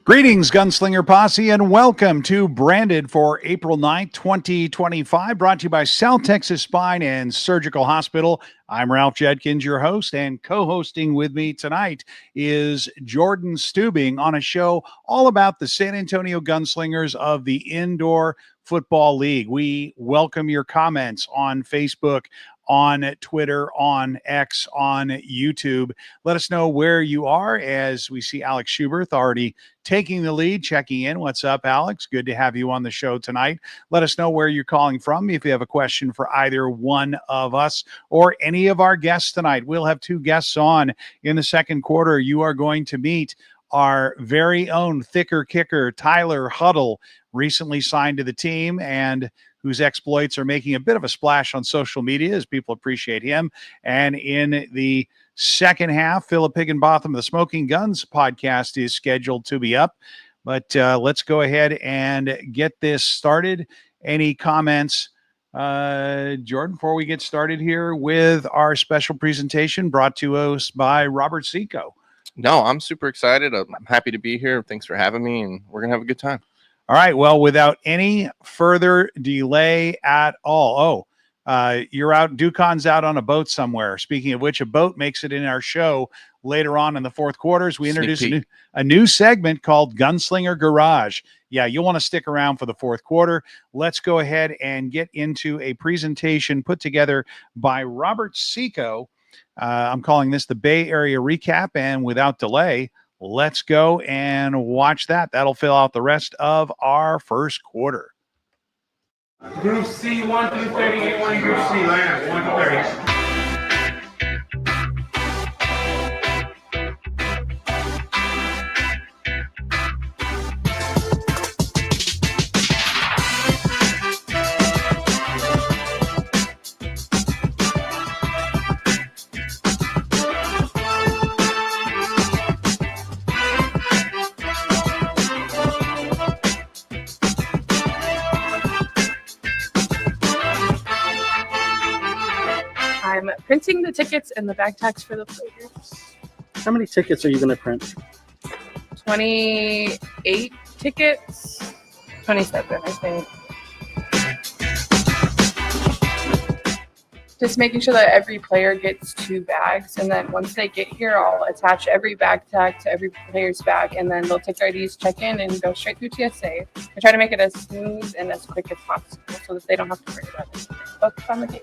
Greetings, Gunslinger Posse, and welcome to Branded for April 9th, 2025, brought to you by South Texas Spine and Surgical Hospital. I'm Ralph Judkins, your host, and co-hosting with me tonight is Jordan Steubing on a show all about the San Antonio Gunslingers of the Indoor Football League. We welcome your comments on Facebook, on Twitter, on X, on YouTube. Let us know where you are as we see Alex Schuberth already taking the lead, checking in. What's up, Alex? Good to have you on the show tonight. Let us know where you're calling from if you have a question for either one of us or any of our guests tonight. We'll have two guests on in the second quarter. You are going to meet our very own thicker kicker, Tyler Huettel, recently signed to the team and whose exploits are making a bit of a splash on social media as people appreciate him. And in the second half, Phillip Higginbotham of the Smoking Guns podcast is scheduled to be up. But let's go ahead and get this started. Any comments, Jordan, before we get started here with our special presentation brought to us by Robert Seco? No, I'm super excited. I'm happy to be here. Thanks for having me, and we're going to have a good time. All right. Well, without any further delay at all. You're out. Ducon's out on a boat somewhere. Speaking of which, a boat makes it in our show later on in the fourth quarter as we introduce a new segment called Gunslinger Garage. Yeah, you'll want to stick around for the fourth quarter. Let's go ahead and get into a presentation put together by Robert Seco. I'm calling this the Bay Area Recap, and without delay, let's go and watch that. That'll fill out the rest of our first quarter. Group C, 1 through 38, 1 Group C, line up, 1 to 30. I'm printing the tickets and the backpacks for the players. How many tickets are you going to print? 28 tickets. 27, I think. Just making sure that every player gets 2 bags, and then once they get here, I'll attach every backpack to every player's bag, and then they'll take their IDs, check in, and go straight through TSA. I try to make it as smooth and as quick as possible so that they don't have to worry about it. Focus on the game.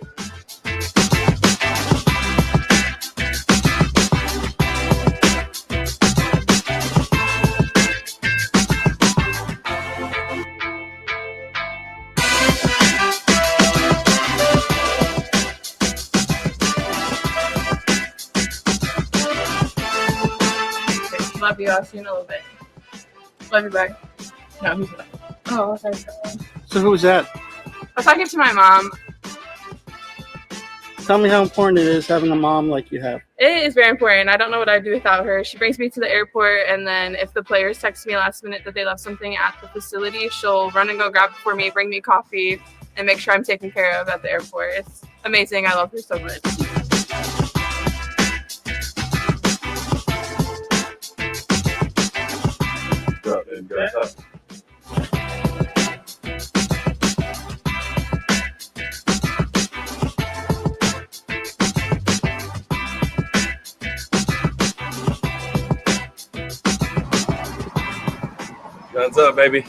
Love you. I'll see you in a little bit. Love you, bye. No, he's not. Oh, okay. So who was that? I was talking to my mom. Tell me how important it is having a mom like you have. It is very important. I don't know what I'd do without her. She brings me to the airport, and then if the players text me last minute that they left something at the facility, she'll run and go grab it for me, bring me coffee, and make sure I'm taken care of at the airport. It's amazing. I love her so much. Guns up, baby.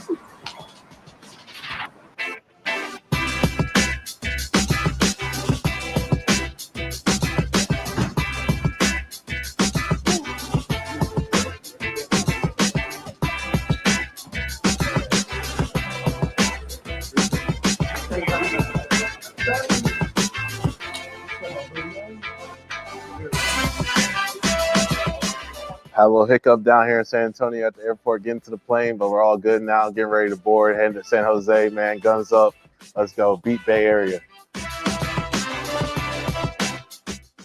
Had a little hiccup down here in San Antonio at the airport getting to the plane, but we're all good now, getting ready to board, heading to San Jose, man. Guns up. Let's go. Beat Bay Area.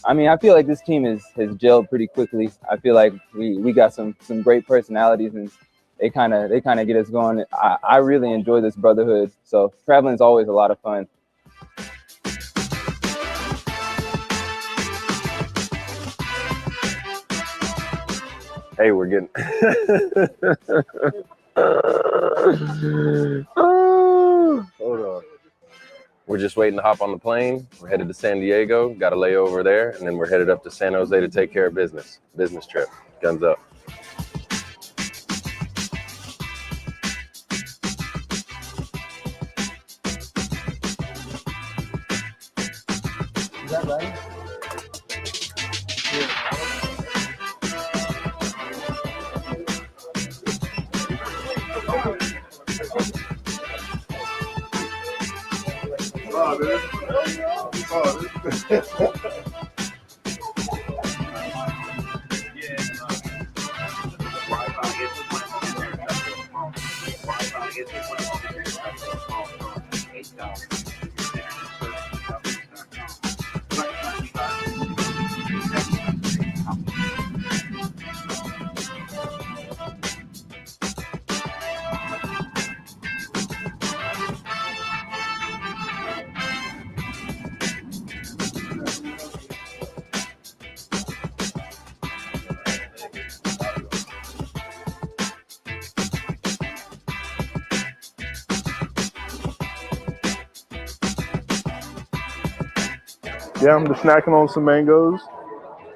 I mean, I feel like this team has gelled pretty quickly. I feel like we got some great personalities, and they kind of get us going. I really enjoy this brotherhood. So traveling is always a lot of fun. Hey, we're getting. Hold on. We're just waiting to hop on the plane. We're headed to San Diego. Got a layover there, and then we're headed up to San Jose to take care of business. Business trip. Guns up. Is that right? Yeah, I'm just snacking on some mangoes.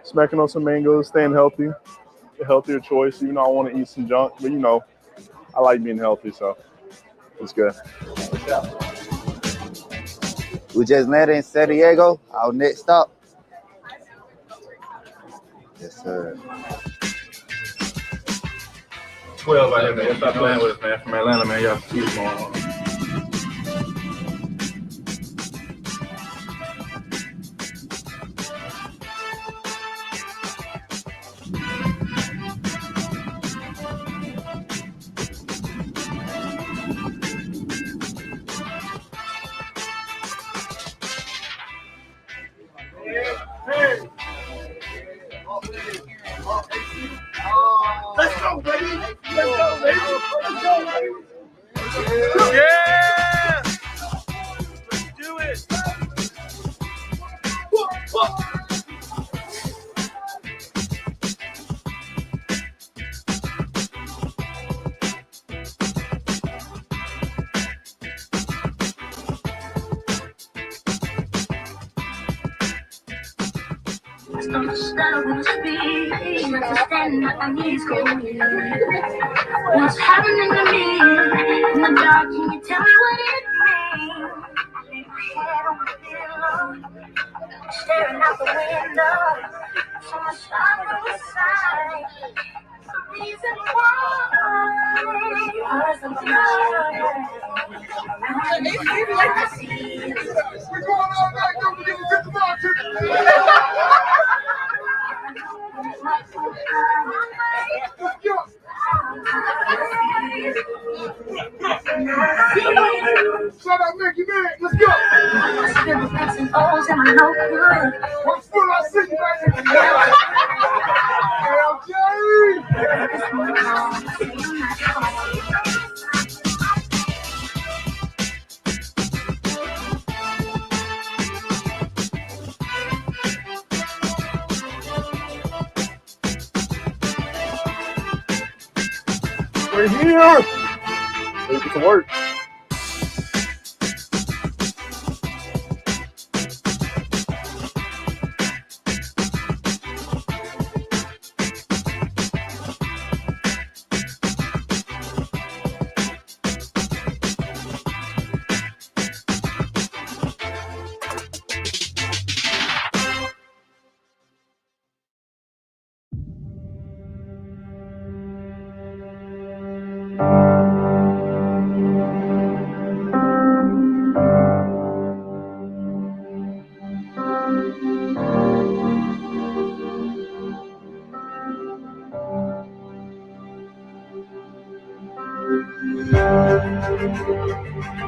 Smacking on some mangoes, staying healthy. A healthier choice, even though I want to eat some junk. But, you know, I like being healthy, so it's good. We just landed in San Diego. Our next stop. Yes, sir. 12 out here, man. Stop playing with us, man. From Atlanta, man. Y'all see what's going on. Let's go, baby. Let's go, baby. Let's go, baby. Yeah. Let's do it. What's happening to me in the dark? Can you tell me what it means? Head on the pillow, staring out the window. So much sorrow inside. The reason why was the We're going all night. Don't forget to get the ball to the Shout out Mickey Man, let's go! O's in my notebook. One foot, I see you back in the We're here. Ready to work.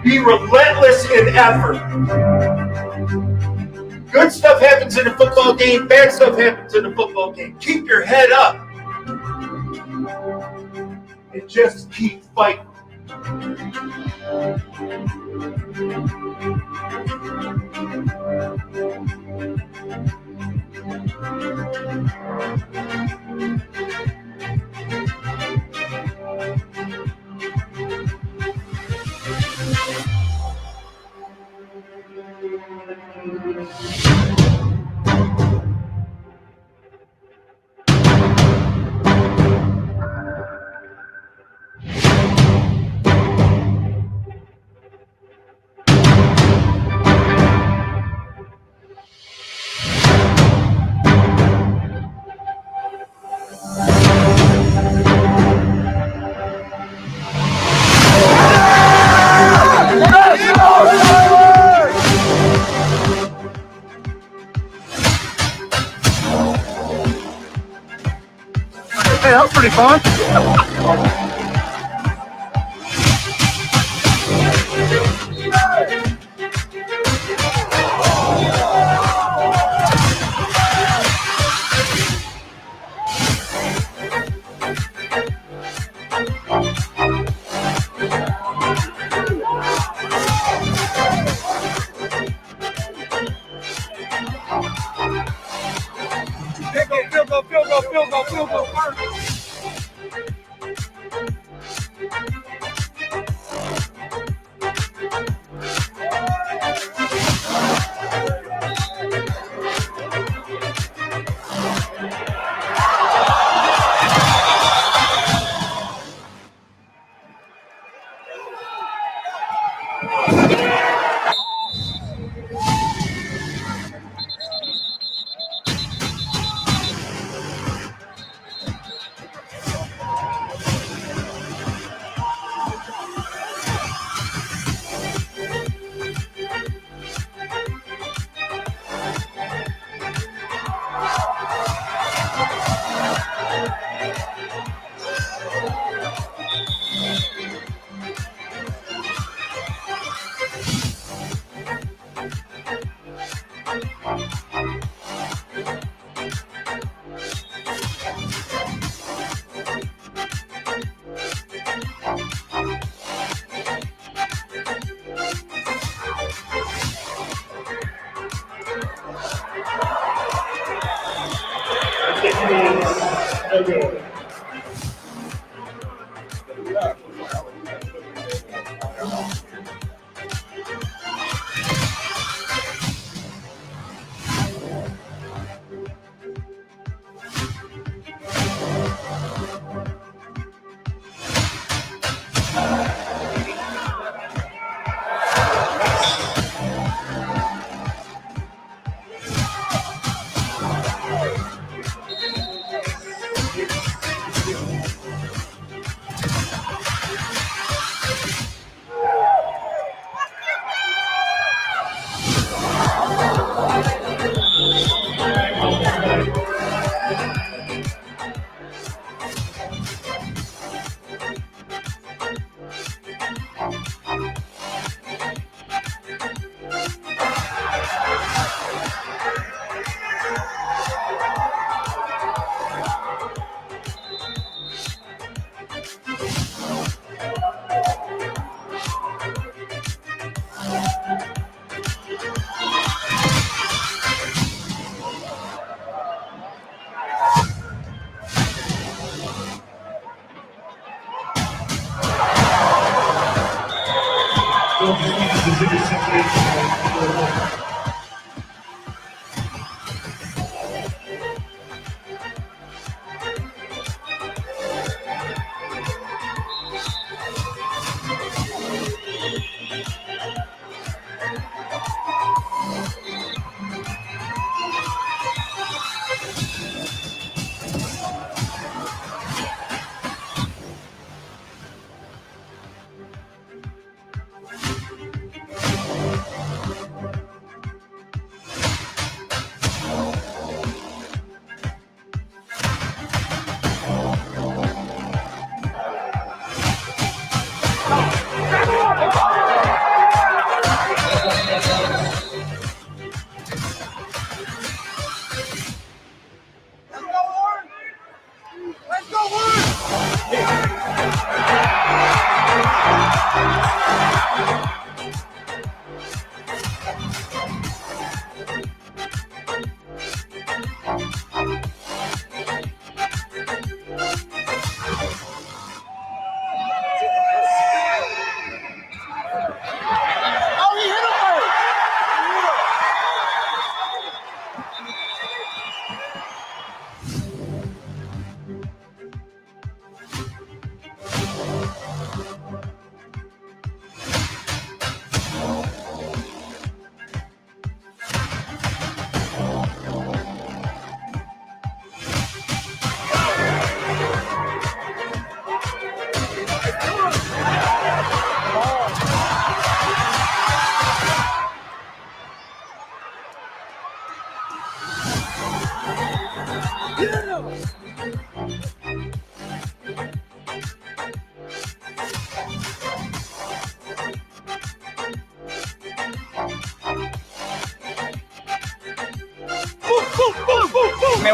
Be relentless in effort. Good stuff happens in a football game, bad stuff happens in a football game. Keep your head up and just keep fighting. Hey, that was pretty fun. Field goal.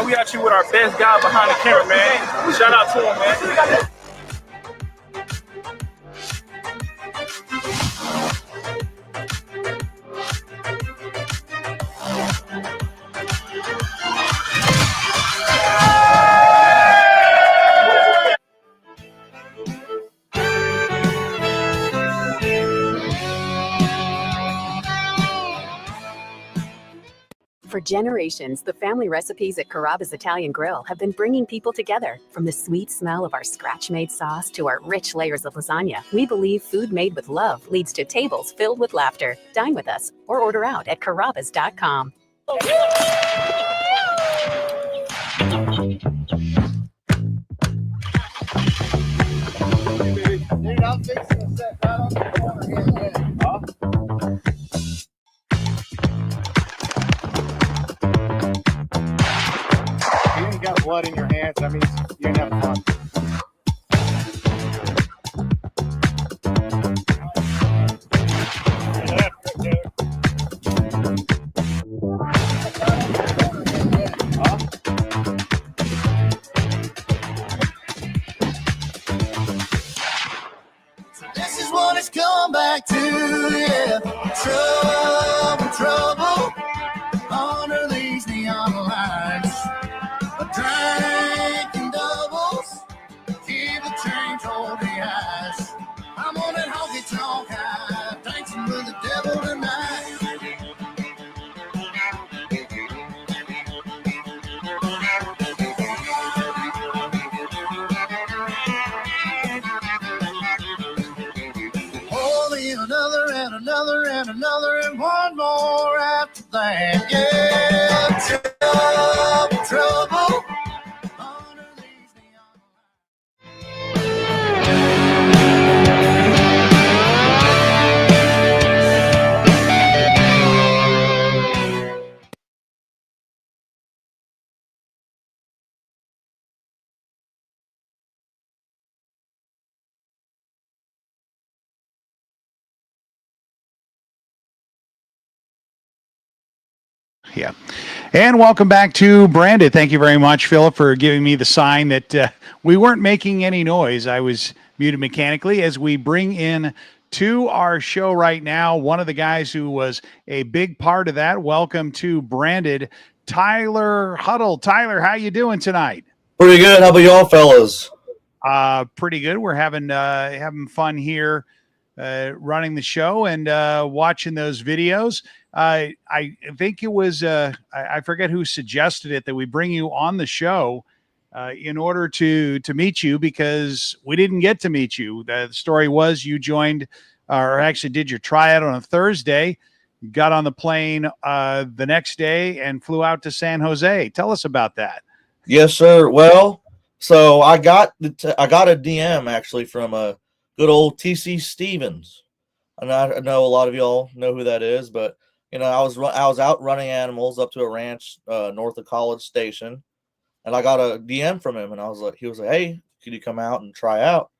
man. We out here with our best guy behind the camera, man. Shout out to him, man. For generations, the family recipes at Carrabba's Italian Grill have been bringing people together. From the sweet smell of our scratch-made sauce to our rich layers of lasagna, we believe food made with love leads to tables filled with laughter. Dine with us or order out at carrabbas.com. Dude, I'm fixing to set right on the corner here. Huh? You ain't got blood in your hands. That means you ain't having fun. This is what it's come back to, yeah. Trouble, trouble, under these neon lights. A drink and doubles, keep the change, hold the ice. I'm on that honky tonk high, dancing with the devil tonight. Another and one more after that. Yeah, trouble, trouble. Yeah. And welcome back to Branded. Thank you very much, Phillip, for giving me the sign that we weren't making any noise. I was muted mechanically as we bring in to our show right now one of the guys who was a big part of that. Welcome to Branded, Tyler Huettel. Tyler, how you doing tonight? Pretty good. How about y'all fellas? Pretty good. We're having fun here running the show and watching those videos. I think it was I forget who suggested it that we bring you on the show in order to meet you, because we didn't get to meet you. The story was you joined or actually did your tryout on a Thursday, got on the plane the next day and flew out to San Jose. Tell us about that. Yes, sir. Well, so I got a DM actually from a good old TC Stevens, and I know a lot of y'all know who that is, but you know, I was out running animals up to a ranch north of College Station, and I got a DM from him, and he was like, "Hey, could you come out and try out?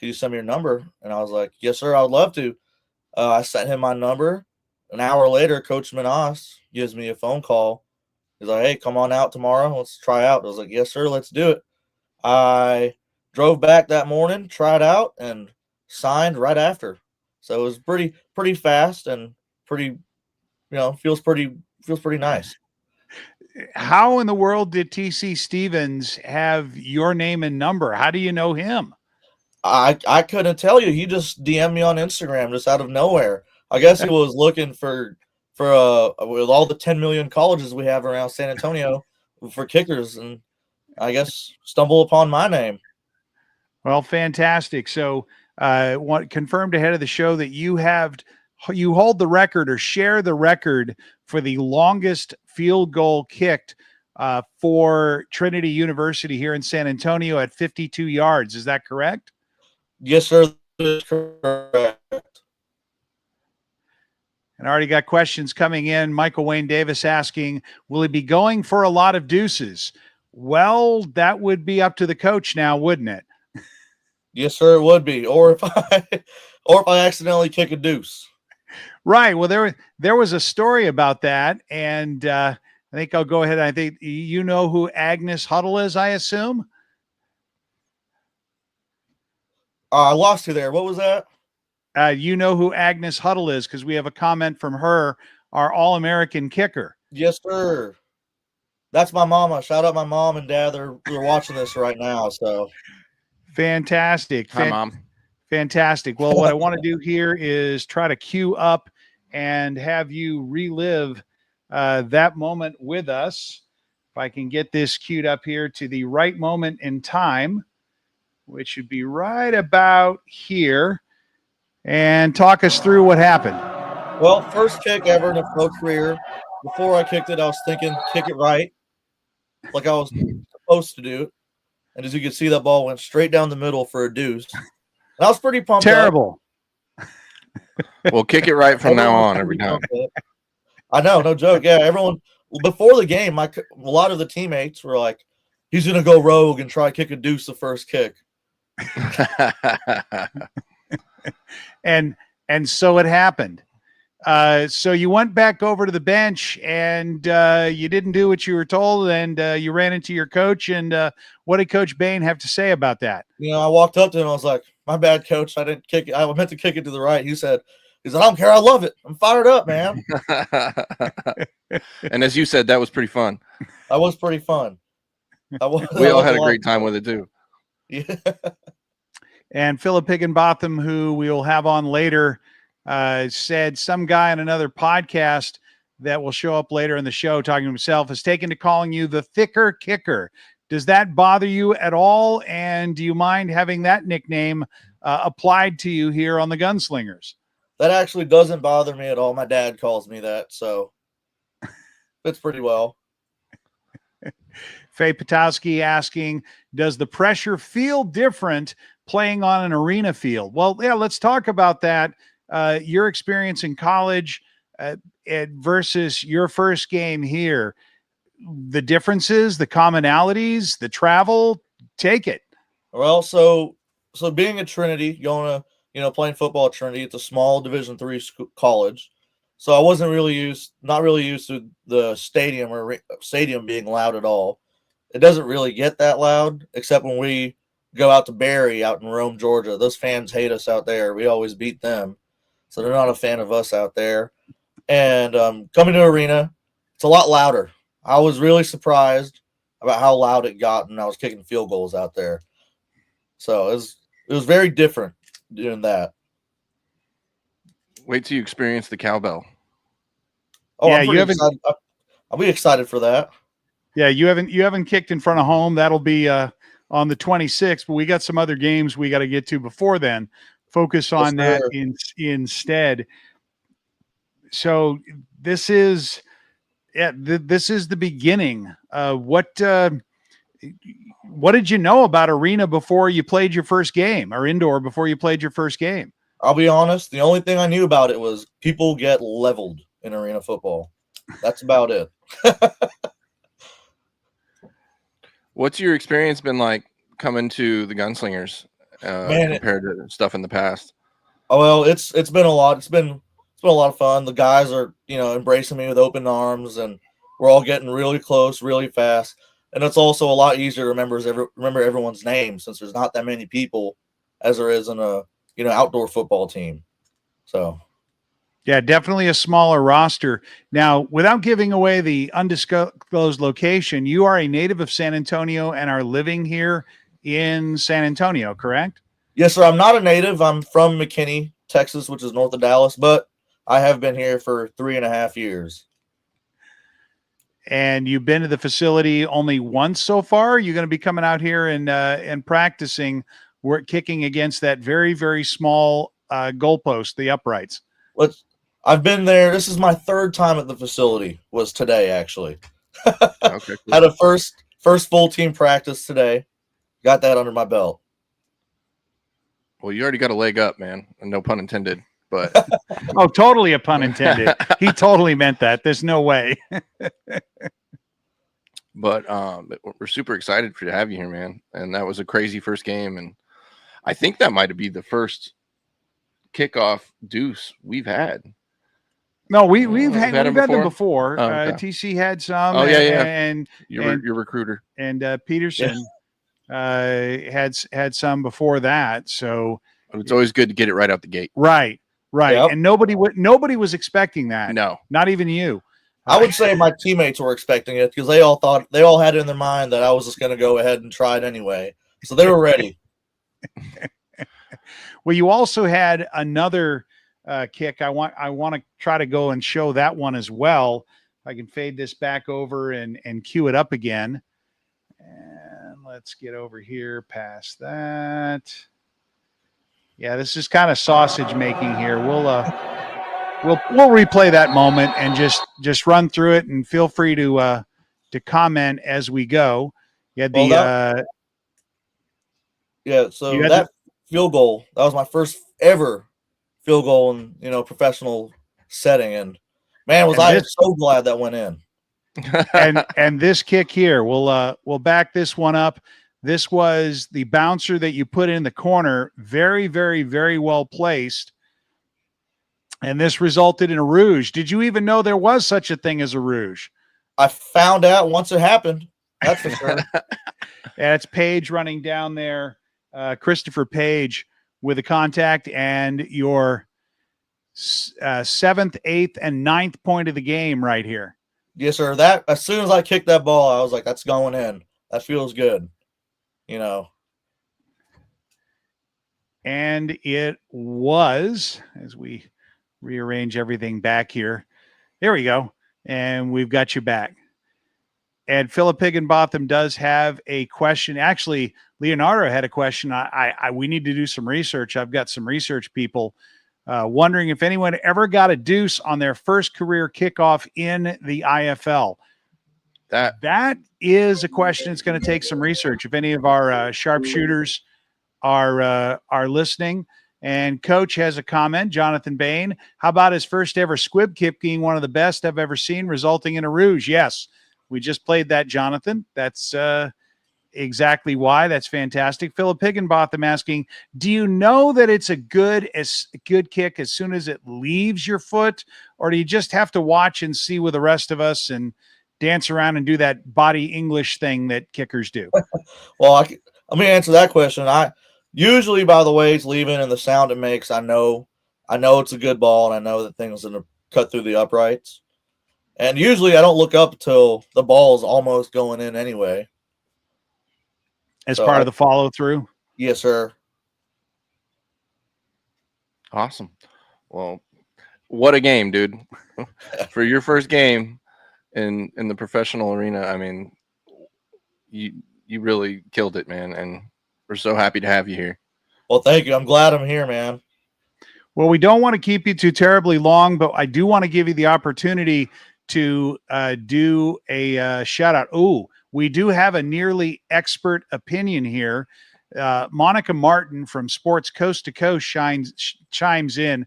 Could you send me your number?" And I was like, "Yes, sir, I would love to." I sent him my number. An hour later, Coach Manas gives me a phone call. He's like, "Hey, come on out tomorrow. Let's try out." I was like, "Yes, sir, let's do it." I drove back that morning, tried out, and signed right after. So it was pretty fast and pretty. You know, feels pretty nice. How in the world did TC Stevens have your name and number? How do you know him? I couldn't tell you. He just DM'd me on Instagram just out of nowhere. I guess he was looking for with all the 10 million colleges we have around San Antonio for kickers, and I guess stumble upon my name. Well, fantastic. So, confirmed ahead of the show that you hold the record or share the record for the longest field goal kicked for Trinity University here in San Antonio at 52 yards. Is that correct? Yes, sir. That is correct. And I already got questions coming in. Michael Wayne Davis asking, will he be going for a lot of deuces? Well, that would be up to the coach now, wouldn't it? Yes, sir, it would be. Or if I accidentally kick a deuce. Right. Well, there was a story about that, and I think I'll go ahead. I think you know who Agnes Huettel is, I assume. I lost you there. What was that? You know who Agnes Huettel is because we have a comment from her, our All-American kicker. Yes, sir. That's my mama. Shout out my mom and dad. They're watching this right now. So fantastic. Hi, Mom. Fantastic. Well, what I want to do here is try to queue up and have you relive that moment with us. If I can get this queued up here to the right moment in time, which would be right about here, and talk us through what happened. Well, first kick ever in a pro career. Before I kicked it, I was thinking kick it right, like I was supposed to do. And as you can see, that ball went straight down the middle for a deuce. And I was pretty pumped Terrible. up. We'll kick it right from now on every time. I know, no joke. Yeah, everyone before the game, a lot of the teammates were like, "He's gonna go rogue and try kick a deuce the first kick." and so it happened. So you went back over to the bench and you didn't do what you were told, and you ran into your coach. And what did Coach Bane have to say about that? I walked up to him. I was like, "My bad, coach. I didn't kick it. I meant to kick it to the right." He said, "I don't care. I love it. I'm fired up, man." And as you said, that was pretty fun. That was pretty fun. We all had a great time with it too. Yeah. And Phillip Higginbotham, who we'll have on later, said some guy on another podcast that will show up later in the show talking to himself has taken to calling you the thicker kicker. Does that bother you at all? And do you mind having that nickname applied to you here on the Gunslingers? That actually doesn't bother me at all. My dad calls me that, so fits pretty well. Faye Patowski asking, does the pressure feel different playing on an arena field? Well, yeah, let's talk about that. Your experience in college versus your first game here, the differences, the commonalities, the travel, take it. Well, so being at Trinity, going to, playing football at Trinity, it's a small Division III college. So I wasn't not really used to the stadium being loud at all. It doesn't really get that loud, except when we go out to Barry out in Rome, Georgia. Those fans hate us out there. We always beat them. So they're not a fan of us out there. And coming to arena, it's a lot louder. I was really surprised about how loud it got when I was kicking field goals out there. So it was very different doing that. Wait till you experience the cowbell. Oh, yeah, I'll be excited for that. Yeah, you haven't kicked in front of home. That'll be on the 26th, but we got some other games we got to get to before then. Focus on that instead. So this is the beginning. What did you know about arena before you played your first game, or indoor before you played your first game? I'll be honest. The only thing I knew about it was people get leveled in arena football. That's about it. What's your experience been like coming to the Gunslingers compared to stuff in the past? Oh, well, it's been a lot. It's been a lot of fun. The guys are, embracing me with open arms, and we're all getting really close, really fast. And it's also a lot easier to remember everyone's name, since there's not that many people as there is in a outdoor football team. So yeah, definitely a smaller roster. Now, without giving away the undisclosed location, you are a native of San Antonio and are living here in San Antonio, correct? Yes, sir. I'm not a native. I'm from McKinney, Texas, which is north of Dallas, but I have been here for 3.5 years. And you've been to the facility only once so far? You're going to be coming out here and practicing, kicking against that very, very small goalpost, the uprights. I've been there. This is my third time at the facility. Was today, actually. Okay, cool. Had a first full team practice today. Got that under my belt. Well, you already got a leg up, man. No pun intended. But oh, totally a pun intended. He totally meant that. There's no way. But we're super excited to have you here, man. And that was a crazy first game, and I think that might be the first kickoff deuce we've had. No, we've had them them before? before. Oh, okay. TC had some. Oh, yeah. And your recruiter. And Peterson had some before that. So But it's always good to get it right out the gate. right. Yep. And nobody was expecting that. No. Not even you. I would say my teammates were expecting it because they all had it in their mind that I was just going to go ahead and try it anyway. So they were ready. Well, you also had another kick. I want to try to go and show that one as well. I can fade this back over and cue it up again. And let's get over here past that. Yeah, this is kind of sausage making here. We'll replay that moment and just run through it, and feel free to comment as we go. You had the that field goal, that was my first ever field goal in professional setting, and man, was I so glad that went in. and this kick here, we'll back this one up. This was the bouncer that you put in the corner, very, very, very well placed. And this resulted in a rouge. Did you even know there was such a thing as a rouge? I found out once it happened. That's for sure. Yeah, it's Page running down there, Christopher Page with a contact, and your 7th, 8th, and 9th point of the game right here. Yes, sir. That as soon as I kicked that ball, I was like, "That's going in. That feels good." And it was, as we rearrange everything back here. There we go. And we've got you back. And Phillip Higginbotham does have a question. Actually, Leonardo had a question. We need to do some research. I've got some research people wondering if anyone ever got a deuce on their first career kickoff in the IFL. That is a question that's going to take some research. If any of our sharpshooters are listening. And Coach has a comment, Jonathan Bane. How about his first ever squib kick being one of the best I've ever seen, resulting in a rouge? Yes, we just played that, Jonathan. That's exactly why. That's fantastic. Phillip Higginbotham asking, do you know that it's a good kick as soon as it leaves your foot, or do you just have to watch and see with the rest of us and dance around and do that body English thing that kickers do? Well, let me answer that question. Usually by the way it's leaving and the sound it makes, I know it's a good ball, and I know that thing's going to cut through the uprights. And usually I don't look up until the ball is almost going in anyway. As part of the follow through? Yes, sir. Awesome. Well, what a game, dude. For your first game in the professional arena, I mean, you really killed it, man, and we're so happy to have you here. Well, thank you. I'm glad I'm here, man. Well, we don't want to keep you too terribly long, but I do want to give you the opportunity to do a shout out. Ooh, we do have a nearly expert opinion here. Monica Martin from Sports Coast to Coast chimes in.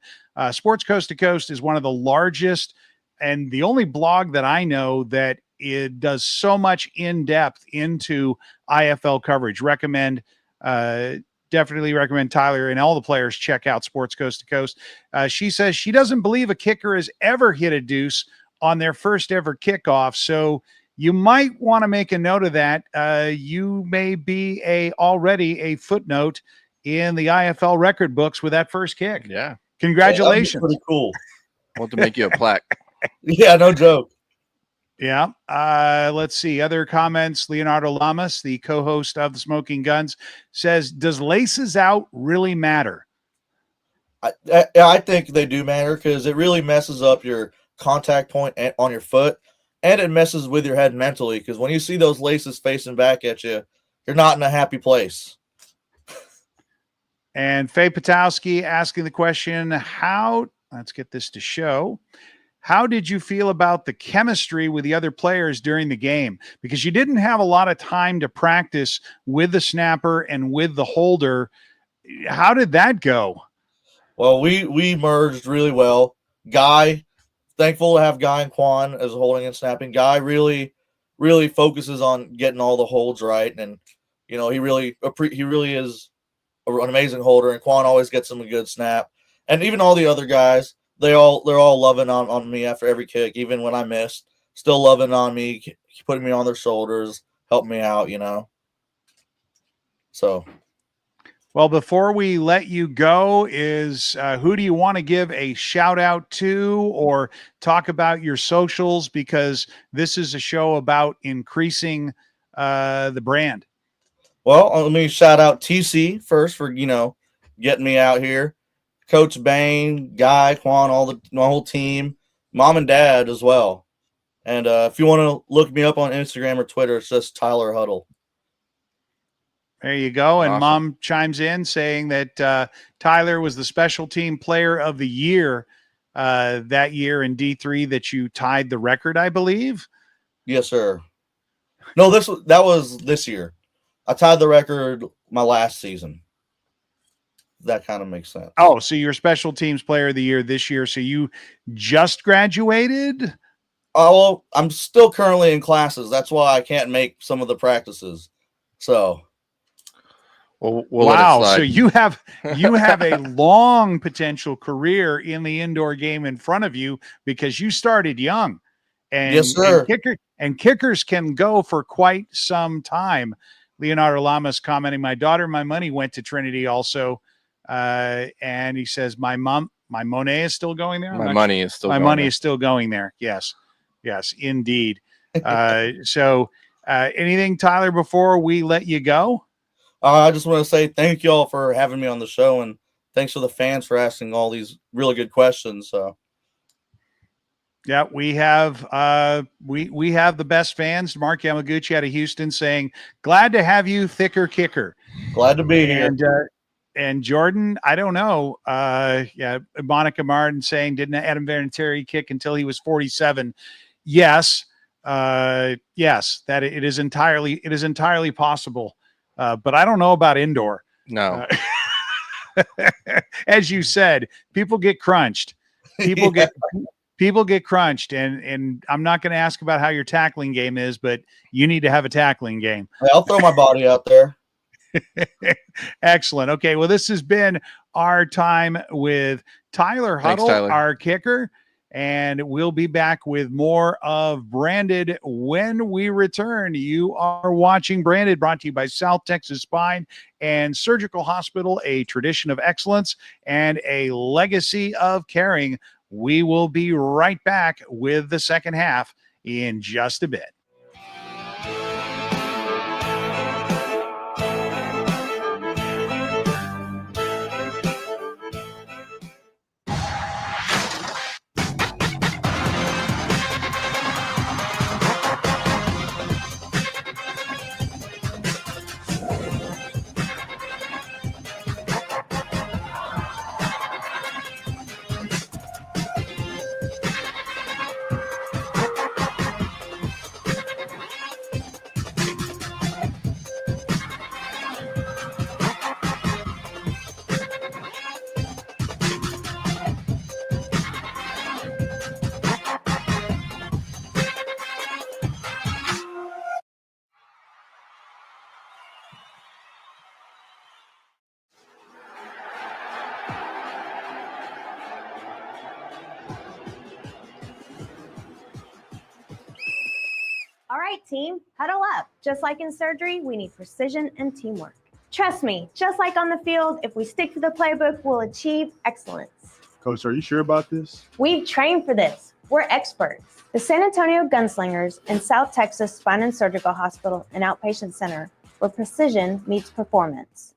Sports Coast to Coast is one of the largest and the only blog that I know that it does so much in depth into IFL coverage. Definitely recommend Tyler and all the players check out Sports Coast to Coast. She says she doesn't believe a kicker has ever hit a deuce on their first ever kickoff. So you might want to make a note of that. You may be already a footnote in the IFL record books with that first kick. Yeah. Congratulations. Yeah, pretty cool. We'll have to make you a plaque. Yeah, no joke. Yeah. Let's see. Other comments. Leonardo Lamas, the co-host of the Smoking Guns, says, does laces out really matter? I think they do matter because it really messes up your contact point on your foot, and it messes with your head mentally because when you see those laces facing back at you, you're not in a happy place. And Faye Patowski asking the question, let's get this to show. How did you feel about the chemistry with the other players during the game? Because you didn't have a lot of time to practice with the snapper and with the holder. How did that go? Well, we merged really well. Guy, thankful to have Guy and Quan as holding and snapping. Guy really, really focuses on getting all the holds right, and he really is an amazing holder. And Quan always gets him a good snap, and even all the other guys. they're all loving on me after every kick, even when I missed. Still loving on me, putting me on their shoulders, helping me out, you know. So, well, before we let you go, who do you want to give a shout out to or talk about your socials? Because this is a show about increasing the brand. well, let me shout out TC first for, you know, getting me out here. Coach Bane, Guy, Quan, my whole team, mom and dad as well. And if you want to look me up on Instagram or Twitter, it's just Tyler Huettel. There you go. And Awesome. Mom chimes in saying that Tyler was the special team player of the year that year in D3 that you tied the record, I believe. Yes, sir. No, that was this year. I tied the record my last season. That kind of makes sense. Oh, so you're special teams player of the year this year. So you just graduated? Oh, well, I'm still currently in classes. That's why I can't make some of the practices. So, we'll wow. let it slide. So you have a long potential career in the indoor game in front of you because you started young. And, yes, sir. And kickers can go for quite some time. Leonardo Lamas commenting, my daughter, my money went to Trinity also. And he says, my Monet is still going there. My money is still going there. Yes, indeed. So anything, Tyler, before we let you go? I just want to say thank you all for having me on the show, and thanks for the fans for asking all these really good questions. So, yeah, we have we have the best fans. Mark Yamaguchi out of Houston saying, "Glad to have you, thicker kicker." Glad to be here. And Jordan, I don't know. Monica Martin saying, didn't Adam Vinatieri kick until he was 47? Yes, that it is entirely possible. But I don't know about indoor. No. As you said, people get crunched. People get crunched, and I'm not going to ask about how your tackling game is, but you need to have a tackling game. I'll throw my body out there. Excellent. Okay, well, this has been our time with Tyler Huettel, Tyler. our kicker, and we'll be back with more of Branded when we return. You are watching Branded, brought to you by South Texas Spine and Surgical Hospital, a tradition of excellence and a legacy of caring. We will be right back with the second half in just a bit. All right, team, huddle up. Just like in surgery, we need precision and teamwork. Trust me, just like on the field, if we stick to the playbook, we'll achieve excellence. Coach, are you sure about this? We've trained for this. We're experts. The San Antonio Gunslingers and South Texas Spine and Surgical Hospital and Outpatient Center, where precision meets performance.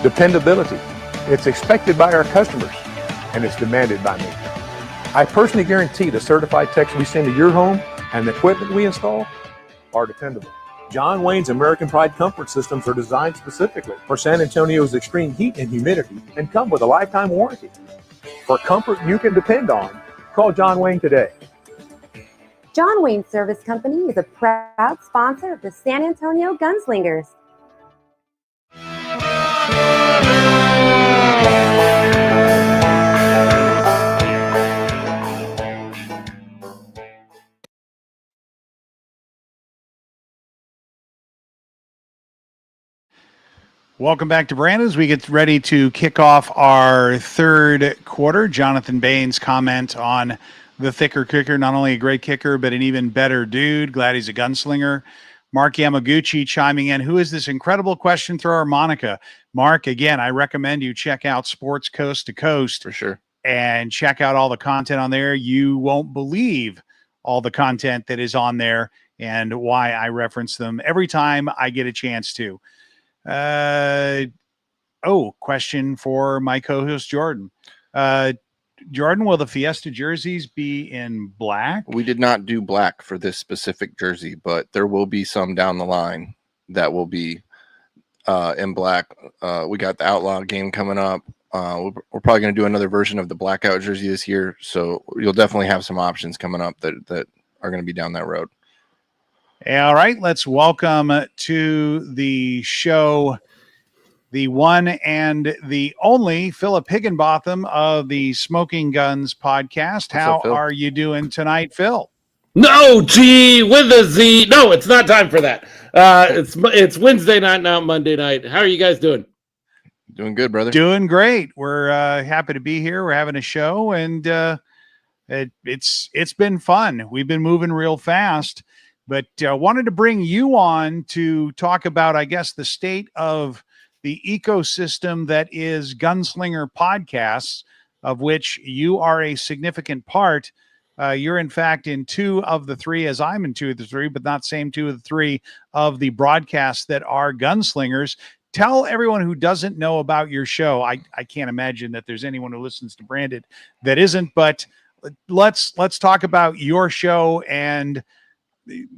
Dependability. It's expected by our customers, and it's demanded by me. I personally guarantee the certified techs we send to your home and the equipment we install are dependable. John Wayne's American Pride comfort systems are designed specifically for San Antonio's extreme heat and humidity and come with a lifetime warranty. For comfort you can depend on, call John Wayne today. John Wayne Service Company is a proud sponsor of the San Antonio Gunslingers. Welcome back to Brandon as we get ready to kick off our third quarter. Jonathan Bain's comment on the thicker kicker, not only a great kicker, but an even better dude. Glad he's a gunslinger. Mark Yamaguchi chiming in. Who is this incredible question thrower, Monica? Mark, again, I recommend you check out Sports Coast to Coast. For sure. And check out all the content on there. You won't believe all the content that is on there and why I reference them every time I get a chance to. Question for my co-host Jordan. Jordan, will the Fiesta jerseys be in black? We did not do black for this specific jersey, but there will be some down the line that will be in black. We got the Outlaw game coming up. We're probably going to do another version of the blackout jersey this year, so you'll definitely have some options coming up that are going to be down that road. All right, let's welcome to the show the one and the only Phillip Higginbotham of the Smoking Guns podcast. How are you doing tonight, Phil? No, G with a Z. No, it's not time for that. It's Wednesday night, not Monday night. How are you guys doing? Doing good, brother. Doing great. We're happy to be here. We're having a show, and it's been fun. We've been moving real fast. But wanted to bring you on to talk about, I guess, the state of the ecosystem that is Gunslinger Podcasts, of which you are a significant part. You're, in fact, in 2 of the 3, as I'm in 2 of the 3, but not same 2 of the 3 of the broadcasts that are Gunslingers. Tell everyone who doesn't know about your show. I can't imagine that there's anyone who listens to Branded that isn't, but let's talk about your show and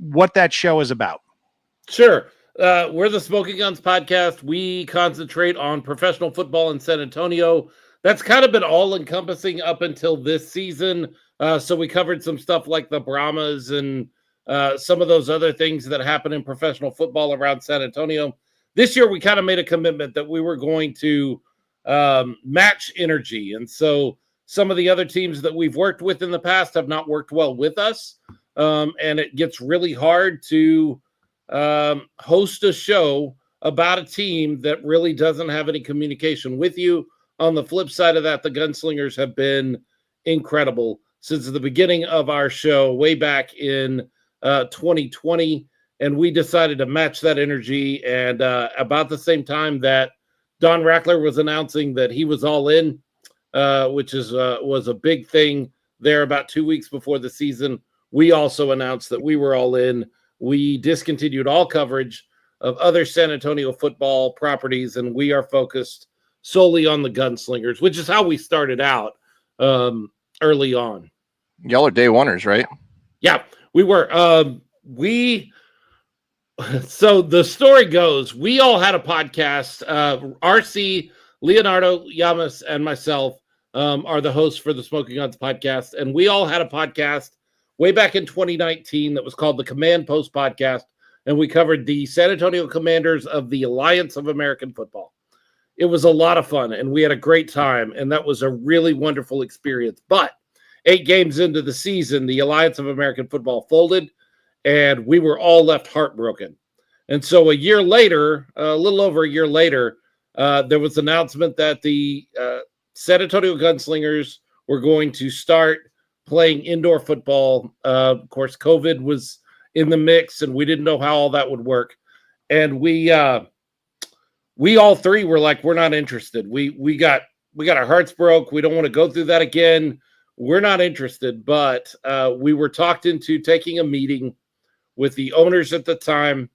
what that show is about. Sure. We're the Smoking Guns podcast. We concentrate on professional football in San Antonio. That's kind of been all encompassing up until this season. So we covered some stuff like the Brahmas and some of those other things that happen in professional football around San Antonio. This year, we kind of made a commitment that we were going to match energy. And so some of the other teams that we've worked with in the past have not worked well with us. And it gets really hard to host a show about a team that really doesn't have any communication with you. On the flip side of that, the Gunslingers have been incredible since the beginning of our show way back in 2020. And we decided to match that energy. And about the same time that Don Rackler was announcing that he was all in, which was a big thing there about 2 weeks before the season, we also announced that we were all in. We discontinued all coverage of other San Antonio football properties, and we are focused solely on the Gunslingers, which is how we started out early on. Y'all are day oneers, right? Yeah, we were. So the story goes, we all had a podcast. RC, Leonardo Llamas, and myself are the hosts for the Smoking Guns podcast, and we all had a podcast way back in 2019 that was called the Command Post Podcast, and we covered the San Antonio Commanders of the Alliance of American Football. It was a lot of fun, and we had a great time, and that was a really wonderful experience. But 8 games into the season, the Alliance of American Football folded, and we were all left heartbroken. And so a year later, a little over a year later, there was an announcement that the San Antonio Gunslingers were going to start playing indoor football. Of course, COVID was in the mix, and we didn't know how all that would work. And we all 3 were like, we're not interested. We got our hearts broke. We don't want to go through that again. We're not interested. But we were talked into taking a meeting with the owners at the time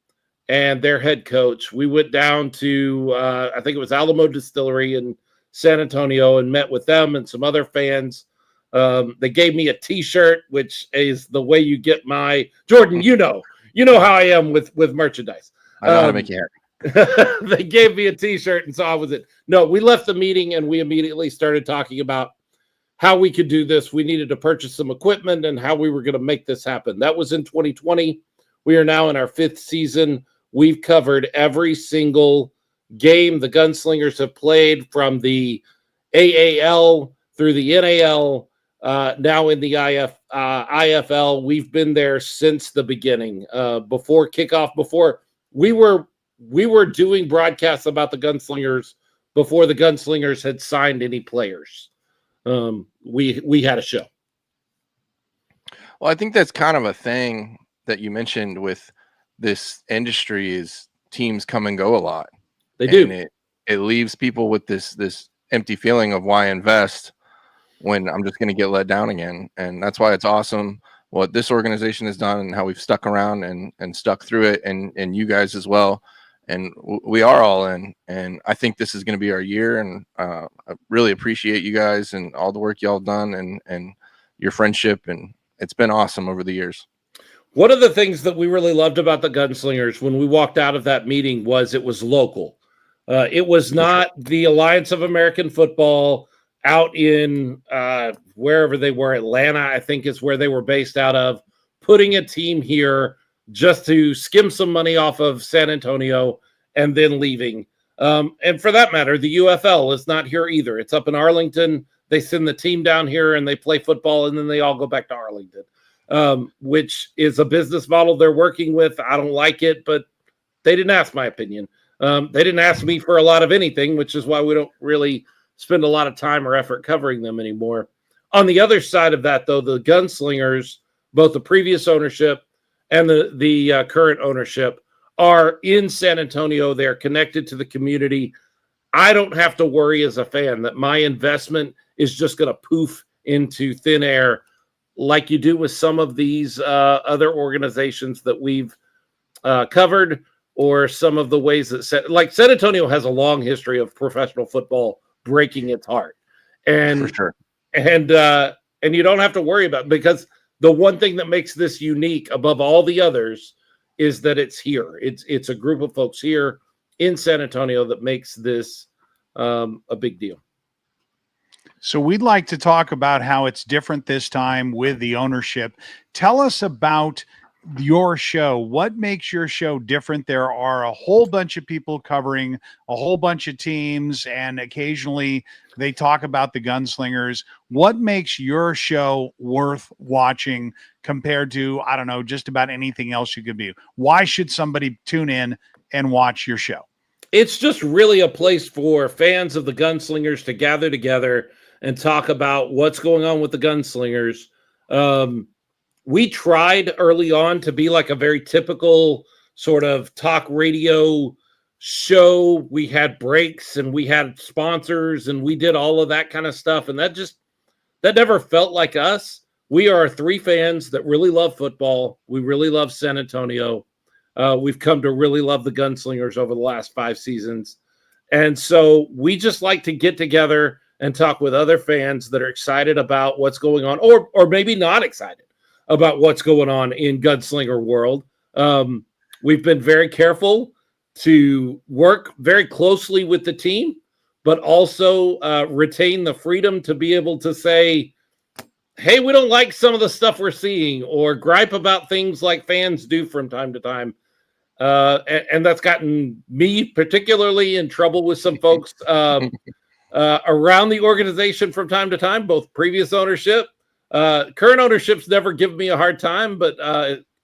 and their head coach. We went down to, I think it was Alamo Distillery in San Antonio, and met with them and some other fans. They gave me a T-shirt, which is the way you get my Jordan. You know how I am with merchandise. I know how to make you happy. They gave me a T-shirt, and so I was it. No, we left the meeting and we immediately started talking about how we could do this. We needed to purchase some equipment and how we were going to make this happen. That was in 2020. We are now in our 5th season. We've covered every single game the Gunslingers have played, from the AAL through the NAL, now in the IFL. We've been there since the beginning, before kickoff, before we were doing broadcasts about the Gunslingers before the Gunslingers had signed any players. We had a show. Well, I think that's kind of a thing that you mentioned with this industry, is teams come and go a lot. They do. And it leaves people with this empty feeling of why invest when I'm just going to get let down again. And that's why it's awesome what this organization has done and how we've stuck around and stuck through it, and you guys as well. And we are all in, and I think this is going to be our year. And I really appreciate you guys and all the work y'all done, and your friendship, and it's been awesome over the years. One of the things that we really loved about the Gunslingers when we walked out of that meeting was it was local. It was not the Alliance of American Football out in wherever they were, Atlanta, I think is where they were based out of, putting a team here just to skim some money off of San Antonio and then leaving. And for that matter, the UFL is not here either. It's up in Arlington. They send the team down here and they play football, and then they all go back to Arlington, which is a business model they're working with. I don't like it, but they didn't ask my opinion. They didn't ask me for a lot of anything, which is why we don't really spend a lot of time or effort covering them anymore. On the other side of that, though, the Gunslingers, both the previous ownership and the current ownership, are in San Antonio. They're connected to the community. I don't have to worry as a fan that my investment is just going to poof into thin air like you do with some of these other organizations that we've covered, or some of the ways that San Antonio has a long history of professional football breaking its heart. And for sure. And you don't have to worry about it, because the one thing that makes this unique above all the others is that it's here. It's a group of folks here in San Antonio that makes this a big deal. So we'd like to talk about how it's different this time with the ownership. Tell us about your show. What makes your show different? There are a whole bunch of people covering a whole bunch of teams, and occasionally they talk about the Gunslingers. What makes your show worth watching compared to, I don't know, just about anything else you could be? Why should somebody tune in and watch your show? It's just really a place for fans of the Gunslingers to gather together and talk about what's going on with the Gunslingers. We tried early on to be like a very typical sort of talk radio show. We had breaks and we had sponsors and we did all of that kind of stuff. And that never felt like us. We are 3 fans that really love football. We really love San Antonio. We've come to really love the Gunslingers over the last 5 seasons. And so we just like to get together and talk with other fans that are excited about what's going on, or maybe not excited about what's going on in Gunslinger world. We've been very careful to work very closely with the team, but also retain the freedom to be able to say, hey, we don't like some of the stuff we're seeing, or gripe about things like fans do from time to time. And that's gotten me particularly in trouble with some folks around the organization from time to time, both previous ownership. Current ownership's never given me a hard time, but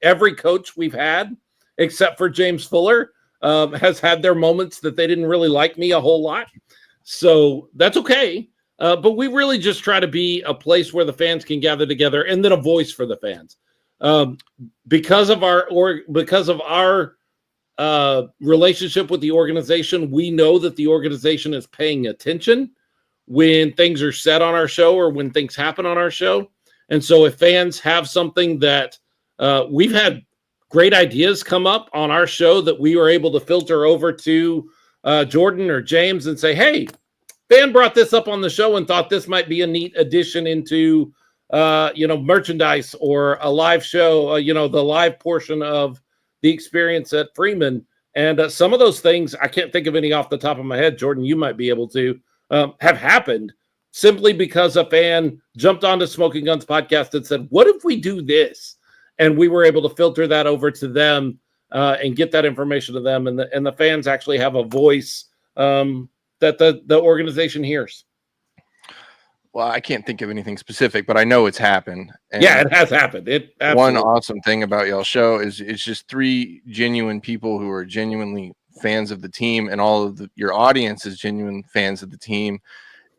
every coach we've had, except for James Fuller, has had their moments that they didn't really like me a whole lot. So that's okay. But we really just try to be a place where the fans can gather together, and then a voice for the fans. Because of our relationship with the organization, we know that the organization is paying attention when things are said on our show or when things happen on our show. And so if fans have something that we've had great ideas come up on our show that we were able to filter over to Jordan or James and say, hey, fan brought this up on the show and thought this might be a neat addition into merchandise or a live show, the live portion of the experience at Freeman. And some of those things, I can't think of any off the top of my head. Jordan, you might be able to, have happened simply because a fan jumped onto Smoking Guns podcast and said, what if we do this? And we were able to filter that over to them and get that information to them. And the fans actually have a voice that the organization hears. Well, I can't think of anything specific, but I know it's happened. And yeah, it has happened. It one awesome thing about y'all show is it's just 3 genuine people who are genuinely fans of the team, and all of your audience is genuine fans of the team.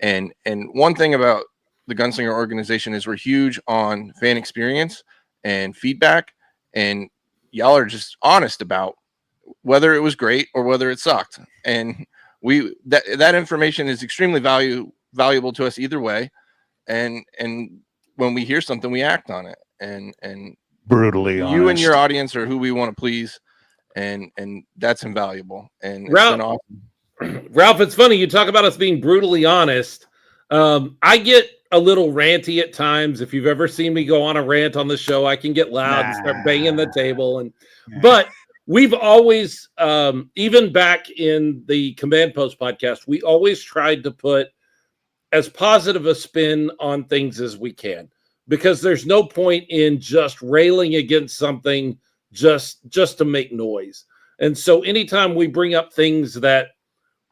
And one thing about the Gunslinger organization is we're huge on fan experience and feedback, and y'all are just honest about whether it was great or whether it sucked. And that information is extremely valuable to us either way. And when we hear something, we act on it. And brutally you honest. and your audience are who we want to please, and that's invaluable. And it's Ralph, been awesome. Ralph, it's funny you talk about us being brutally honest. I get a little ranty at times. If you've ever seen me go on a rant on the show, I can get loud and start banging the table. But we've always, even back in the Command Post podcast, we always tried to put as positive a spin on things as we can, because there's no point in just railing against something just to make noise. And so anytime we bring up things that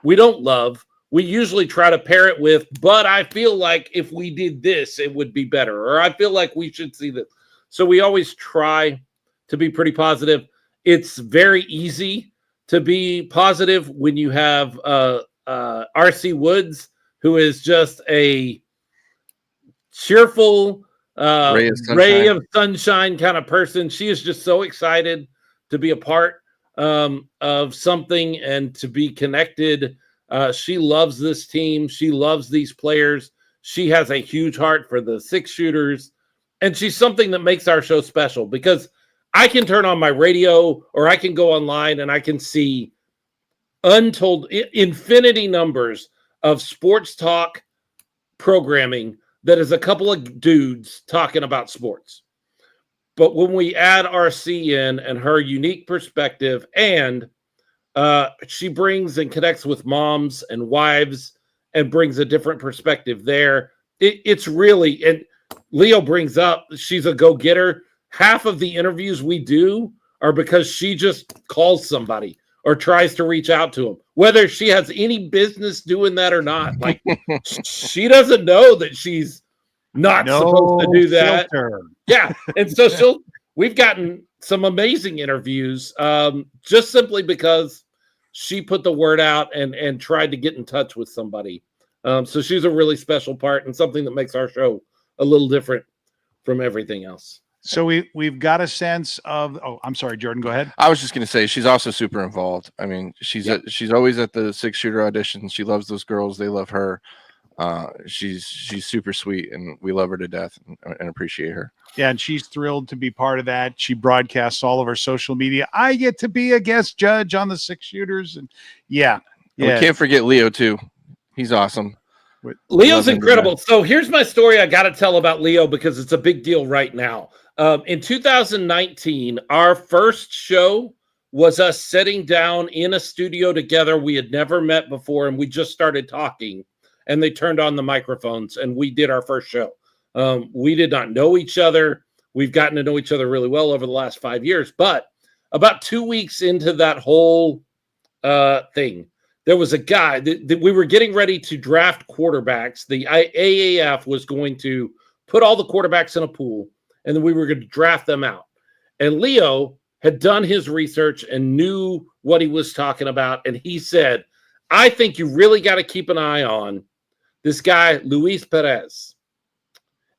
we don't love, we usually try to pair it with, but I feel like if we did this, it would be better, or I feel like we should see this. So we always try to be pretty positive. It's very easy to be positive when you have R.C. Woods, who is just a cheerful ray of sunshine kind of person. She is just so excited to be a part of something and to be connected. She loves this team. She loves these players. She has a huge heart for the 6-shooters. And she's something that makes our show special, because I can turn on my radio or I can go online and I can see infinity numbers of sports talk programming that is a couple of dudes talking about sports. But when we add RC in and her unique perspective, and she brings and connects with moms and wives and brings a different perspective there, it's really, and Leo brings up, she's a go-getter. Half of the interviews we do are because she just calls somebody or tries to reach out to them, whether she has any business doing that or not. Like, she doesn't know that she's not supposed to do that. Filter. Yeah. And so we've gotten some amazing interviews just simply because she put the word out and tried to get in touch with somebody. So she's a really special part and something that makes our show a little different from everything else. So we've got a sense of. Oh, I'm sorry, Jordan. Go ahead. I was just going to say she's also super involved. I mean, she's always at the 6-shooter auditions. She loves those girls. They love her. She's super sweet, and we love her to death and appreciate her. Yeah, and she's thrilled to be part of that. She broadcasts all of her social media. I get to be a guest judge on the 6-shooters, and yeah. We can't forget Leo too. He's awesome. Leo's incredible. So here's my story I got to tell about Leo, because it's a big deal right now. In 2019, our first show was us sitting down in a studio together. We had never met before, and we just started talking, and they turned on the microphones, and we did our first show. We did not know each other. We've gotten to know each other really well over the last 5 years, but about 2 weeks into that whole thing, there was a guy that we were getting ready to draft quarterbacks. The AAF was going to put all the quarterbacks in a pool, and then we were going to draft them out. And Leo had done his research and knew what he was talking about. And he said, I think you really got to keep an eye on this guy, Luis Perez.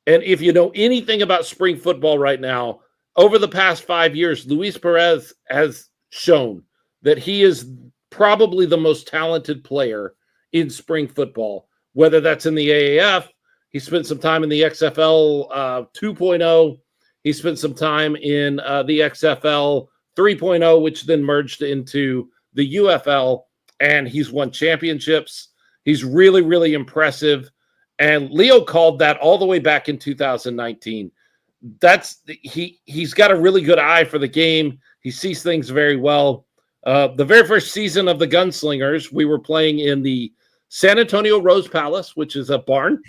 And if you know anything about spring football right now, over the past 5 years, Luis Perez has shown that he is probably the most talented player in spring football, whether that's in the AAF. He spent some time in the XFL 2.0. He spent some time in the XFL 3.0, which then merged into the UFL, and he's won championships. He's really, really impressive. And Leo called that all the way back in 2019. He's got a really good eye for the game. He sees things very well. The very first season of the Gunslingers, we were playing in the San Antonio Rose Palace, which is a barn.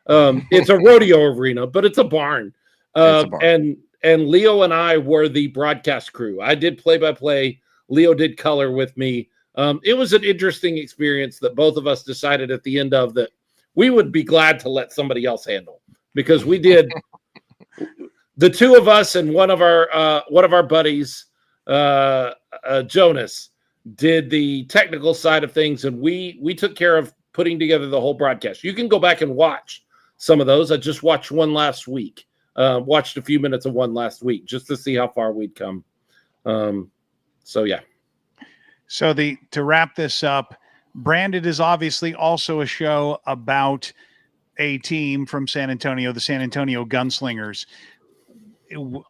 It's a rodeo arena, but it's a barn. It's a barn. And Leo and I were the broadcast crew. I did play-by-play. Leo did color with me. It was an interesting experience that both of us decided at the end of that we would be glad to let somebody else handle, because we did the two of us and one of our buddies, Jonas, did the technical side of things, and we took care of putting together the whole broadcast. You can go back and watch some of those. I just watched one last week. Watched a few minutes of one last week just to see how far we'd come. So yeah. So to wrap this up, Branded is obviously also a show about a team from San Antonio, the San Antonio Gunslingers.